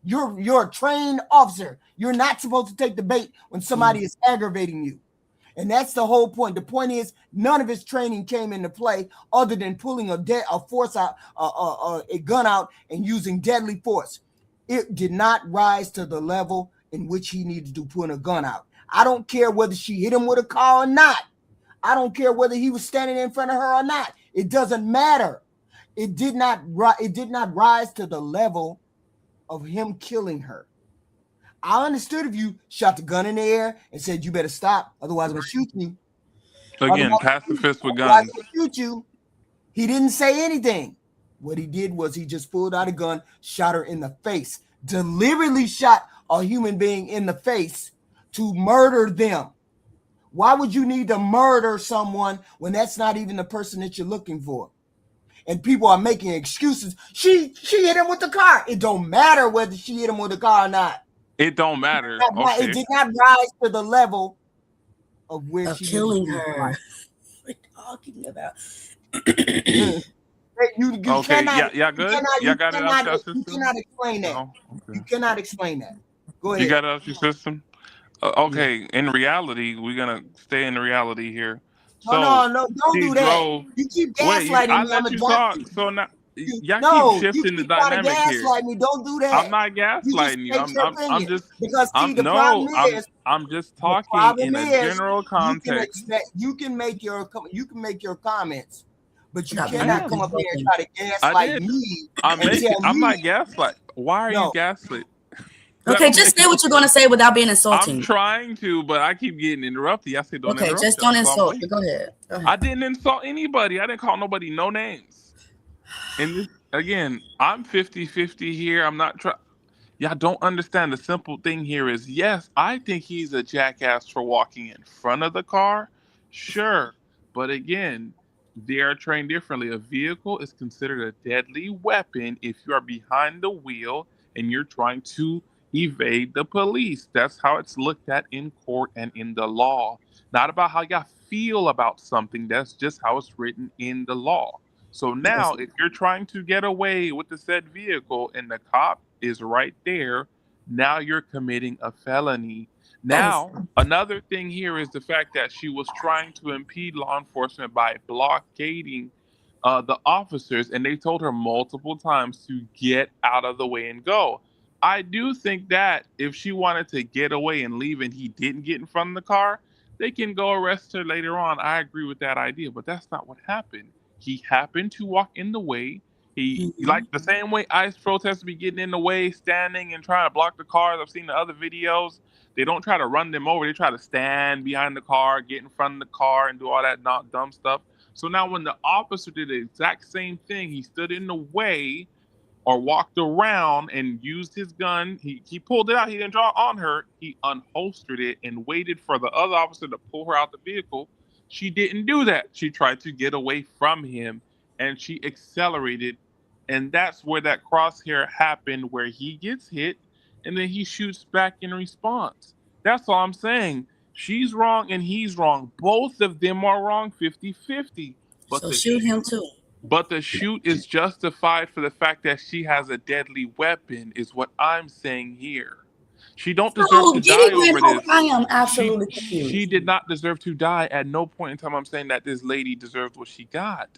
You're a trained officer. You're not supposed to take the bait when somebody is aggravating you. And that's the whole point. The point is, none of his training came into play other than pulling a gun out and using deadly force. It did not rise to the level in which he needed to put a gun out. I don't care whether she hit him with a car or not. I don't care whether he was standing in front of her or not. It doesn't matter. It did not rise to the level of him killing her. I understood if you shot the gun in the air and said, you better stop, otherwise I'm going to shoot you. Again, pacifists with guns. Shoot you. He didn't say anything. What he did was he just pulled out a gun, shot her in the face, deliberately shot a human being in the face to murder them. Why would you need to murder someone when that's not even the person that you're looking for? And people are making excuses. She hit him with the car. It don't matter whether she hit him with the car or not. It don't matter. It did not rise to the level of where she killing her. What are you talking about? You okay, cannot, yeah, good. You cannot explain that. No? Okay. You cannot explain that. Go ahead. You got it out your system. Okay, in reality, we're gonna stay in reality here. So no, don't do that. You keep gaslighting me. I let you talk. So now No, keep shifting you the dynamic here. gaslight me. Don't do that. I'm not gaslighting you. I'm just because I'm just talking in a general context. You can make your comments, but you cannot come up here and try to gaslight me. I'm not gaslight. Why are you gaslit? Okay, just say what you're going to say without being insulting. I'm trying to, but I keep getting interrupted. I say don't interrupt. Okay, just don't insult. Go ahead. I didn't insult anybody. I didn't call nobody no names. And this, again, I'm 50-50 here. I'm not trying. Y'all don't understand the simple thing here is, yes, I think he's a jackass for walking in front of the car. Sure. But again, they are trained differently. A vehicle is considered a deadly weapon if you are behind the wheel and you're trying to evade the police. That's how it's looked at in court and in the law. Not about how y'all feel about something. That's just how it's written in the law. So now, if you're trying to get away with the said vehicle and the cop is right there, now you're committing a felony. Now, another thing here is the fact that she was trying to impede law enforcement by blockading the officers, and they told her multiple times to get out of the way and go. I do think that if she wanted to get away and leave and he didn't get in front of the car, they can go arrest her later on. I agree with that idea, but that's not what happened. He happened to walk in the way. He like the same way ICE protesters be getting in the way, standing and trying to block the cars. I've seen the other videos. They don't try to run them over. They try to stand behind the car, get in front of the car, and do all that dumb stuff. So now when the officer did the exact same thing, he stood in the way or walked around and used his gun. He pulled it out. He didn't draw on her. He unholstered it and waited for the other officer to pull her out the vehicle. She didn't do that. She tried to get away from him, and she accelerated. And that's where that crosshair happened, where he gets hit, and then he shoots back in response. That's all I'm saying. She's wrong, and he's wrong. Both of them are wrong 50-50. So shoot him too. But the shoot is justified for the fact that she has a deadly weapon, is what I'm saying here. She don't deserve to die over this. I am absolutely confused. She did not deserve to die. At no point in time I'm saying that this lady deserved what she got.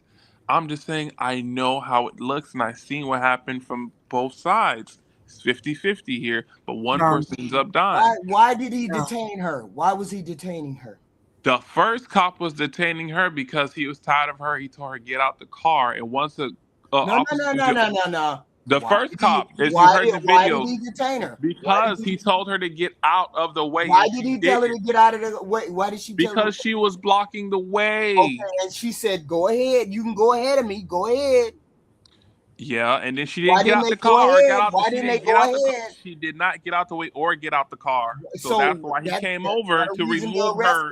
I'm just saying I know how it looks, and I've seen what happened from both sides. It's 50-50 here, but one person ends up dying. Why did he detain her? Why was he detaining her? The first cop was detaining her because he was tired of her. He told her to get out the car, and once the No. The first cop, as you heard the video, why did he detain her? Because he told her to get out of the way. Why did he tell her to get out of the way? Why did she tell her? Because she was blocking the way. Okay, and she said, "Go ahead, you can go ahead of me. Go ahead." Yeah, and then she didn't get out the car. She did not get out the way or get out the car. So that's why he came over to remove her.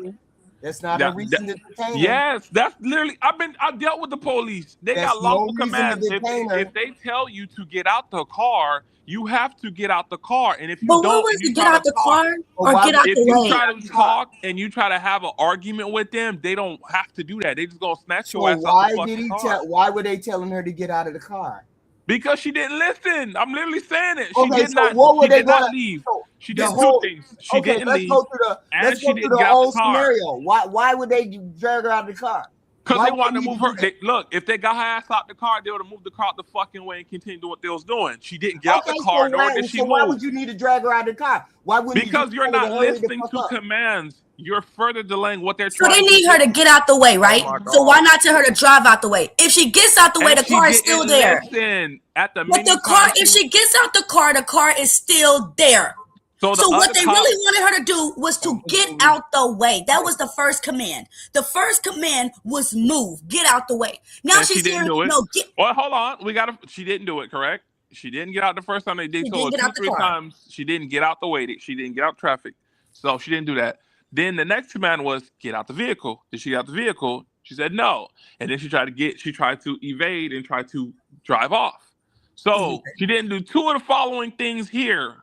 That's not a reason to detain her. Yes, that's literally. I dealt with the police. They That's got lawful no reason to commands. detain her. If they tell you to get out the car, you have to get out the car. And if you But what don't, was and you to get try out to the talk, car or get out if the you way? try to talk and you try to have an argument with them, they don't have to do that. They just gonna snatch your So ass out why the did fucking he car. tell? Why were they telling her to get out of the car? Because she didn't listen. I'm literally saying it. She Okay, did so not. what were She they did not gonna? leave. So She the did two whole. things. She Okay, didn't let's leave, go through and she didn't the get out whole the car. scenario. Why would they drag her out of the car? Because Why they would wanted to need move do her. that? Look, if they got her ass out the car, they would have moved the car out the fucking way and continued doing what they was doing. She didn't get out the Okay, car, nor did she so why move. would you need to drag her out of the car? Why wouldn't you Because just you're tell her not to hurry the listening fuck to up? commands. You're further delaying what they're So they trying to need her do. to get out the way, right? my So why God. not tell her to drive out the way? If she gets out the way, And the she car is still didn't there. listen at the But many the car, times if she gets out the car is still there. So the So what other they cop, really wanted her to do was to get out the way. That was the first command. The first command was move, get out the way. Now and she she's didn't hearing, do it. no, get. Well, hold on. She didn't do it, correct? She didn't get out the first time. They She told didn't her get two, out the three car. times. She didn't get out the way. She didn't get out traffic. So she didn't do that. Then the next command was get out the vehicle. Did she get out the vehicle? She said no. And then she tried to evade and try to drive off. So she didn't do two of the following things here.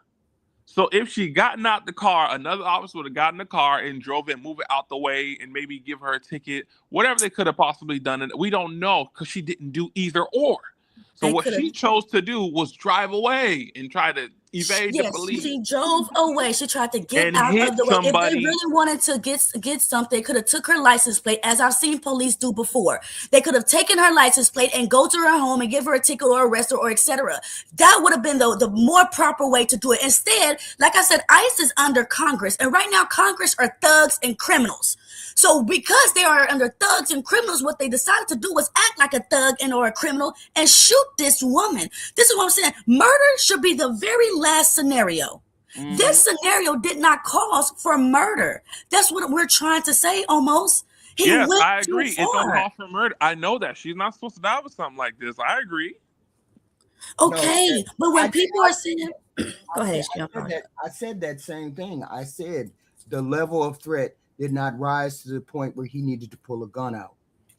So if she gotten out the car, another officer would have gotten the car and drove it, move it out the way, and maybe give her a ticket, whatever they could have possibly done. And we don't know because she didn't do either or. So They what coulda- she chose to do was drive away and try to evade the Yes, police. she drove away. She tried to get And out hit of the way. If they somebody. really wanted to get something, they could have took her license plate, as I've seen police do before. They could have taken her license plate and go to her home and give her a ticket or arrest her or etc. That would have been the more proper way to do it. Instead, like I said, ICE is under Congress, and right now Congress are thugs and criminals. So because they are under thugs and criminals, what they decided to do was act like a thug and or a criminal and shoot this woman. This is what I'm saying. Murder should be the very last scenario. Mm-hmm. This scenario did not cause for murder. That's what we're trying to say almost. Yes, went I too agree. It don't far. call for murder. I know that. She's not supposed to die with something like this. I agree. Okay, but when people are saying, go ahead, I said that same thing. I said the level of threat did not rise to the point where he needed to pull a gun out.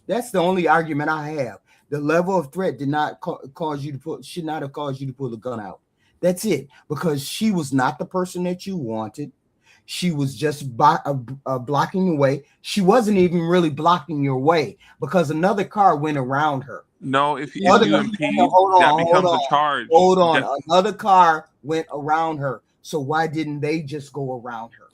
That's the only argument I have. The level of threat did not should not have caused you to pull the gun out. That's it, because she was not the person that you wanted. She was just blocking your way. She wasn't even really blocking your way because another car went around her. No, if you Hold impede, on, that becomes a charge. Hold on. Another car went around her. So why didn't they just go around her?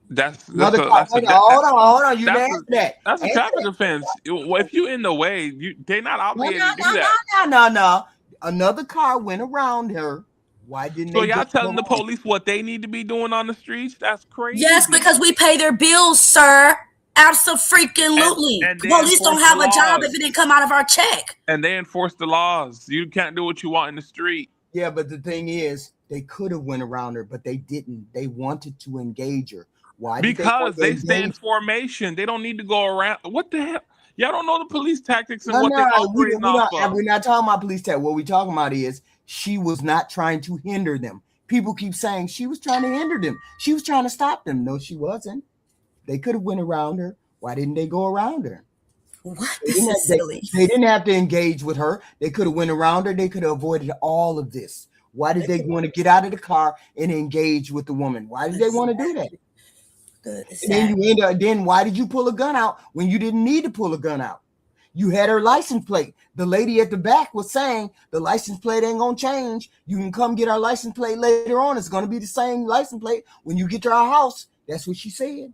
That's hold on. You asked that. That's a traffic offense. If you in the way, they're not obligated to do that. No. Another car went around her. Why didn't So they? y'all just telling go the police what they need to be doing on the streets? That's crazy. yes, because we pay their bills, sir. Absolutely. And they Police don't enforce have the a job laws. if it didn't come out of our check. And they enforce the laws. You can't do what you want in the street. Yeah, but the thing is, they could have went around her, but they didn't. They wanted to engage her. Why? Because they stay in formation. They don't need to go around. What the hell? Y'all don't know the police tactics and what they're operating off of. We're not talking about police tactics. What we're talking about is she was not trying to hinder them. People keep saying she was trying to hinder them. She was trying to stop them. No, she wasn't. They could have went around her. Why didn't they go around her? What? This is silly. They didn't have to engage with her. They could have went around her. They could have avoided all of this. Why did they want to get out of the car and engage with the woman? Why did they want to do that? And then why did you pull a gun out when you didn't need to pull a gun out? You had her license plate. The lady at the back was saying the license plate ain't gonna change. You can come get our license plate later on. It's gonna be the same license plate when you get to our house. That's what she said.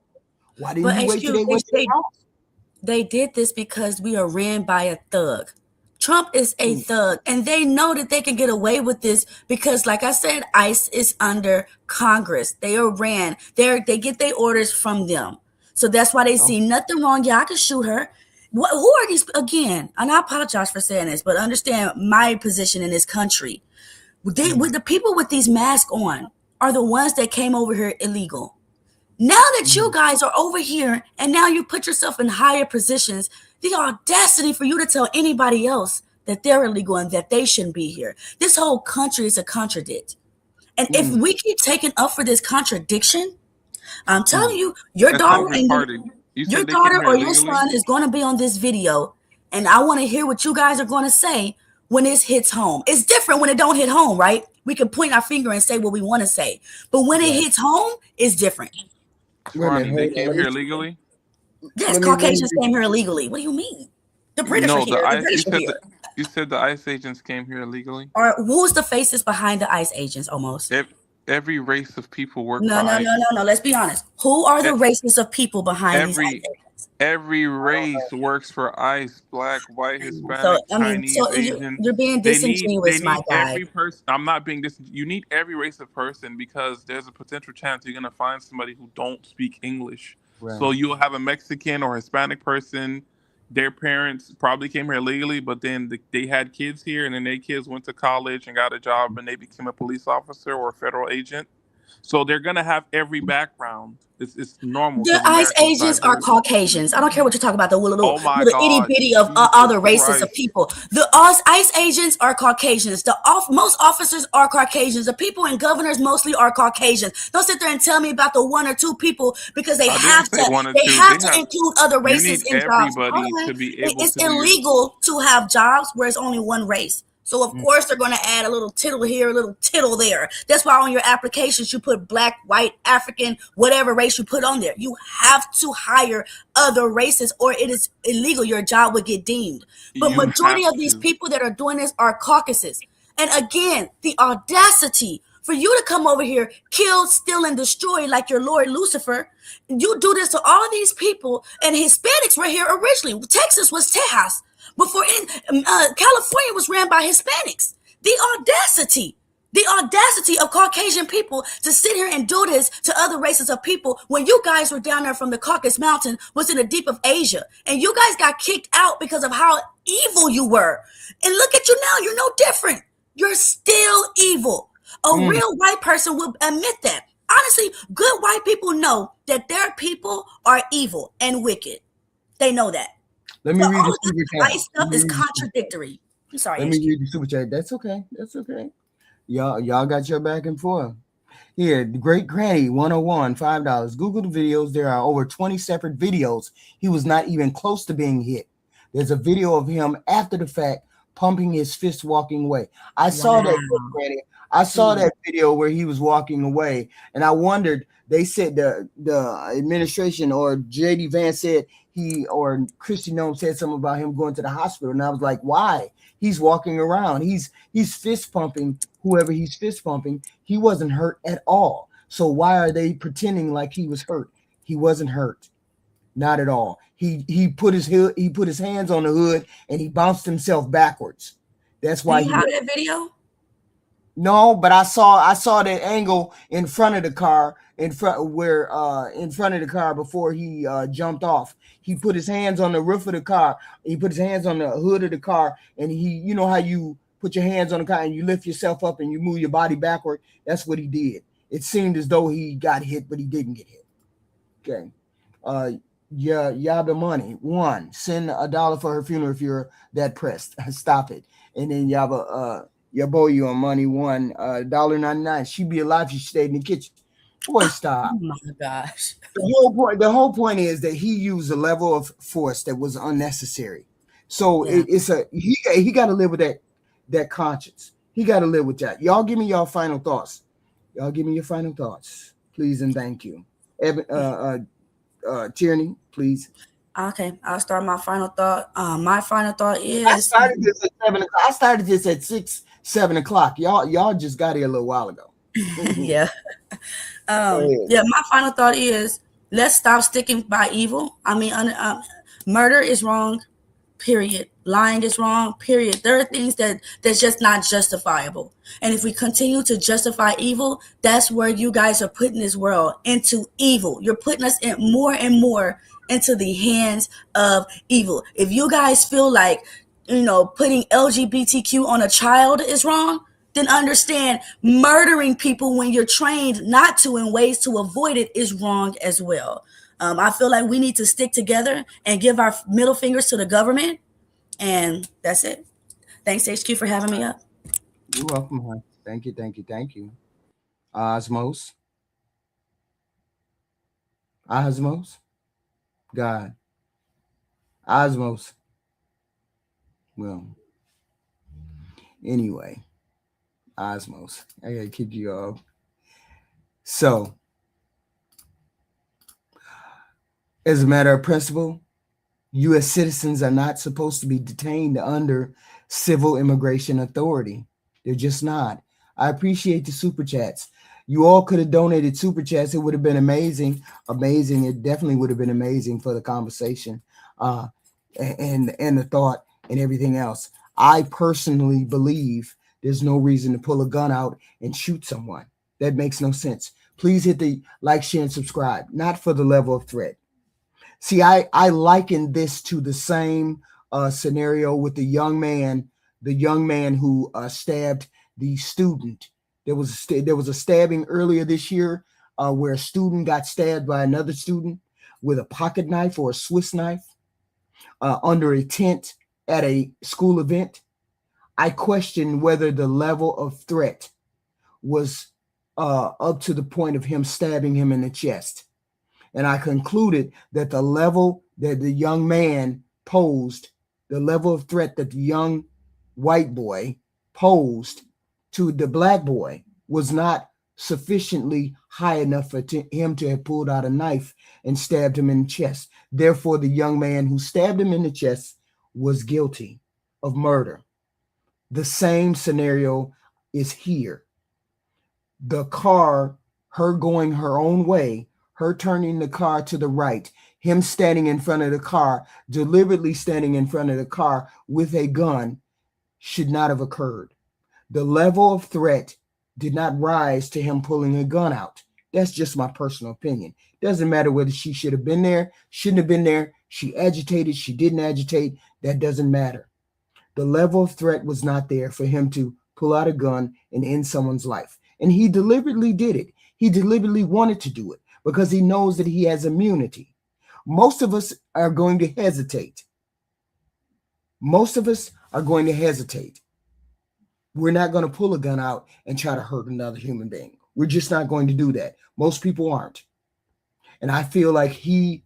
Why didn't you wait till they went to the house? They did this because we are ran by a thug. Trump is a thug, and they know that they can get away with this because, like I said, ICE is under Congress. They are ran. They get their orders from them. So that's why they see nothing wrong. Yeah, I can shoot her. Who are these again? And I apologize for saying this, but understand my position in this country. With the people with these masks on are the ones that came over here illegal. Now that you guys are over here and now you put yourself in higher positions, the audacity for you to tell anybody else that they're illegal and that they shouldn't be here. This whole country is a contradict. And if we keep taking up for this contradiction, I'm telling you, your That sounds daughter and retarded. You your said they came daughter here or your illegally? son is going to be on this video, and I want to hear what you guys are going to say when this hits home. It's different when it don't hit home, right? We can point our finger and say what we want to say, but when it hits home, it's different. Wait a minute, Ronnie, they hold on. came Let here me, illegally? Yes, let me Caucasians read. came here illegally. What do you mean? The British are No, the here. The ICE. British are here. You said the ICE agents came here illegally. Or who's the faces behind the ICE agents? Almost. Every race of people work No, for no, no, ICE. no, no. Let's be honest. Who are the E- races of people behind these ICE Every every race works for ICE. Black, white, agents? So Hispanic, I mean, Chinese, so Asian. you're being They disingenuous, my need guy. every person. I'm not being You need every race of person because there's a potential chance you're gonna find somebody who don't speak English. Right. So you'll have a Mexican or Hispanic person. Their parents probably came here legally, but then they had kids here, and then their kids went to college and got a job, and they became a police officer or a federal agent. So they're gonna have every background. It's normal The because ICE America's agents are diverse. Caucasians. I don't care what you're talking about, the little, Oh my little itty God, bitty of Jesus other races of Christ! people. The ICE agents are Caucasians. Most officers are Caucasians. The people and governors mostly are Caucasians. Don't sit there and tell me about the one or two people because they I have didn't say to. one or They two. have They to have. include other You races need in jobs. Hold everybody on, to be able it's to do your. illegal to have jobs where it's only one race. So of course they're going to add a little tittle here, a little tittle there. That's why on your applications you put black, white, African, whatever race you put on there. You have to hire other races or it is illegal. Your job would get deemed. But You majority have of these to. people that are doing this are Caucasus. And again, the audacity for you to come over here, kill, steal, and destroy like your Lord Lucifer. You do this to all these people, and Hispanics were here originally. Texas was Tejas. Before California was ran by Hispanics. The audacity of Caucasian people to sit here and do this to other races of people when you guys were down there from the Caucasus Mountain, was in the deep of Asia, and you guys got kicked out because of how evil you were. And look at you now, you're no different. You're still evil. A real white person will admit that. Honestly, good white people know that their people are evil and wicked. They know that. Let me So read all the of this super chat. ICE stuff is contradictory. I'm sorry, Let me HQ. read the super chat. That's okay. That's okay. Y'all got your back and forth. Here, the Great Granny 101, $5. Google the videos. There are over 20 separate videos. He was not even close to being hit. There's a video of him after the fact pumping his fist walking away. I saw that, Great Granny. I saw that video where he was walking away, and I wondered. They said the administration or JD Vance said he or Christy Nome said something about him going to the hospital, and I was like, why? He's walking around. He's fist pumping whoever he's fist pumping. He wasn't hurt at all. So why are they pretending like he was hurt? He wasn't hurt, not at all. He put his hands on the hood and he bounced himself backwards. That's why Do you have that video? No, but I saw that angle in front of the car, in front of the car before he jumped off. He put his hands on the roof of the car. He put his hands on the hood of the car, and you know how you put your hands on the car and you lift yourself up and you move your body backward. That's what he did. It seemed as though he got hit, but he didn't get hit. Okay. Yaba Money. 1, send $1 for her funeral if you're that pressed. Stop it. And then Yaba you on money. 1, $1.99. She'd be alive if she stayed in the kitchen. Boy, stop. Oh my gosh. The whole point is that he used a level of force that was unnecessary. So he got to live with that conscience. He got to live with that. Y'all give me your final thoughts. Please and thank you. Tierney, please. Okay, I'll start my final thought. My final thought is I started this at 7 o'clock. I started this at 6, 7 o'clock. Y'all just got here a little while ago. Yeah. My final thought is let's stop sticking by evil. I mean, murder is wrong, period. Lying is wrong, period. There are things that's just not justifiable. And if we continue to justify evil, that's where you guys are putting this world into evil. You're putting us in more and more into the hands of evil. If you guys feel like, putting LGBTQ on a child is wrong, then understand murdering people when you're trained not to in ways to avoid it is wrong as well. I feel like we need to stick together and give our middle fingers to the government. And that's it. Thanks, HQ, for having me up. You're welcome, hon. Thank you. Osmos. Osmos, God, Osmos. Well, anyway, Osmos. I gotta kick you off. So, as a matter of principle, U.S. citizens are not supposed to be detained under civil immigration authority. They're just not. I appreciate the super chats. You all could have donated super chats. It would have been amazing. Amazing. It definitely would have been amazing for the conversation and the thought and everything else. I personally believe there's no reason to pull a gun out and shoot someone. That makes no sense. Please hit the like, share, and subscribe. Not for the level of threat. See, I liken this to the same scenario with the young man who stabbed the student. There was a stabbing earlier this year where a student got stabbed by another student with a pocket knife or a Swiss knife under a tent at a school event. I question whether the level of threat was up to the point of him stabbing him in the chest. And I concluded that the level that the young man posed, the level of threat that the young white boy posed to the black boy was not sufficiently high enough for him to have pulled out a knife and stabbed him in the chest. Therefore, the young man who stabbed him in the chest was guilty of murder. The same scenario is here. The car, her going her own way, her turning the car to the right, him standing in front of the car, deliberately standing in front of the car with a gun, should not have occurred. The level of threat did not rise to him pulling a gun out. That's just my personal opinion. Doesn't matter whether she should have been there, shouldn't have been there, she agitated, she didn't agitate, that doesn't matter. The level of threat was not there for him to pull out a gun and end someone's life. And he deliberately did it. He deliberately wanted to do it because he knows that he has immunity. Most of us are going to hesitate. Most of us are going to hesitate. We're not going to pull a gun out and try to hurt another human being. We're just not going to do that. Most people aren't. And I feel like he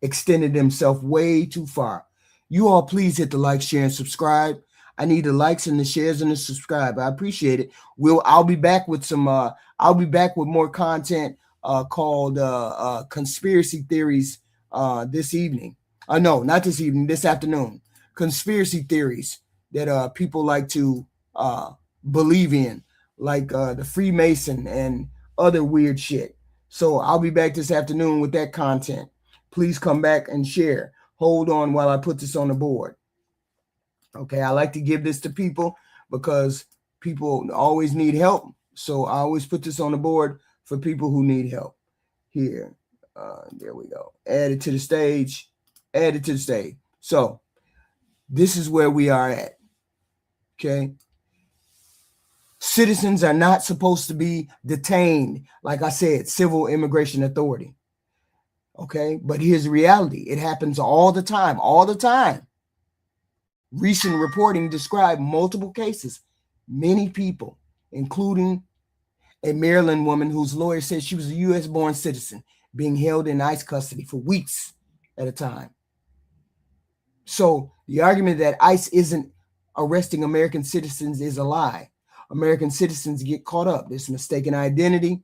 extended himself way too far. You all please hit the like, share, and subscribe. I need the likes and the shares and the subscribe. I appreciate it. I'll be back with more content called conspiracy theories this evening. No, not this evening, this afternoon. Conspiracy theories that people like to believe in, like the Freemason and other weird shit. So I'll be back this afternoon with that content. Please come back and share. Hold on while I put this on the board. Okay, I like to give this to people because people always need help. So I always put this on the board for people who need help. Here, there we go. Add it to the stage. Add it to the stage. So this is where we are at. Okay. Citizens are not supposed to be detained. Like I said, civil immigration authority. Okay. But here's the reality. It happens all the time. All the time. Recent reporting described multiple cases. Many people, including a Maryland woman whose lawyer said she was a U.S.-born citizen, being held in ICE custody for weeks at a time. So the argument that ICE isn't arresting American citizens is a lie. American citizens get caught up. There's mistaken identity,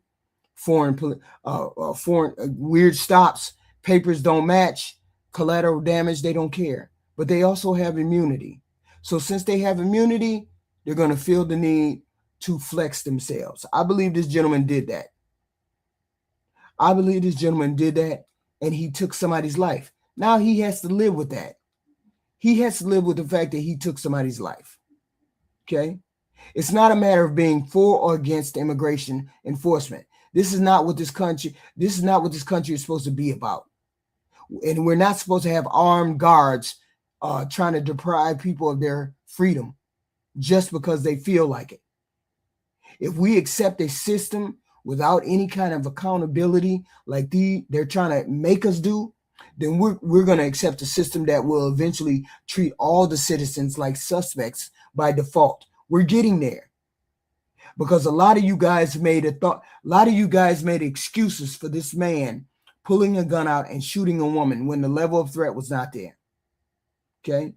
foreign weird stops, papers don't match, collateral damage, they don't care. But they also have immunity. So since they have immunity, they're going to feel the need to flex themselves. I believe this gentleman did that. And he took somebody's life. Now he has to live with that. He has to live with the fact that he took somebody's life. Okay? It's not a matter of being for or against immigration enforcement. This is not what this country is supposed to be about. And we're not supposed to have armed guards trying to deprive people of their freedom just because they feel like it. If we accept a system without any kind of accountability like they're trying to make us do, then we're going to accept a system that will eventually treat all the citizens like suspects by default. We're getting there because a lot of you guys made excuses for this man pulling a gun out and shooting a woman when the level of threat was not there. Okay?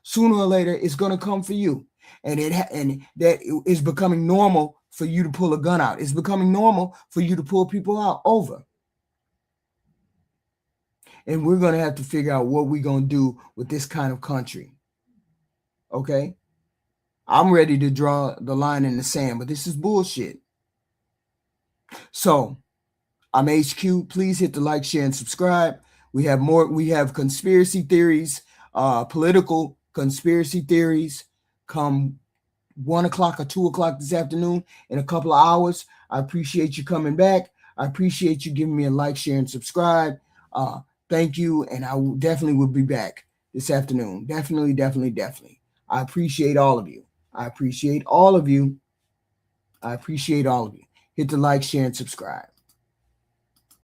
Sooner or later, it's going to come for you. And that is becoming normal for you to pull a gun out. It's becoming normal for you to pull people out over. And we're going to have to figure out what we're going to do with this kind of country. Okay? I'm ready to draw the line in the sand, but this is bullshit. So, I'm HQ. Please hit the like, share, and subscribe. We have more. We have conspiracy theories, political conspiracy theories come 1 o'clock or 2 o'clock this afternoon in a couple of hours. I appreciate you coming back. I appreciate you giving me a like, share, and subscribe. Thank you. And I definitely will be back this afternoon. Definitely. I appreciate all of you. I appreciate all of you. Hit the like, share, and subscribe.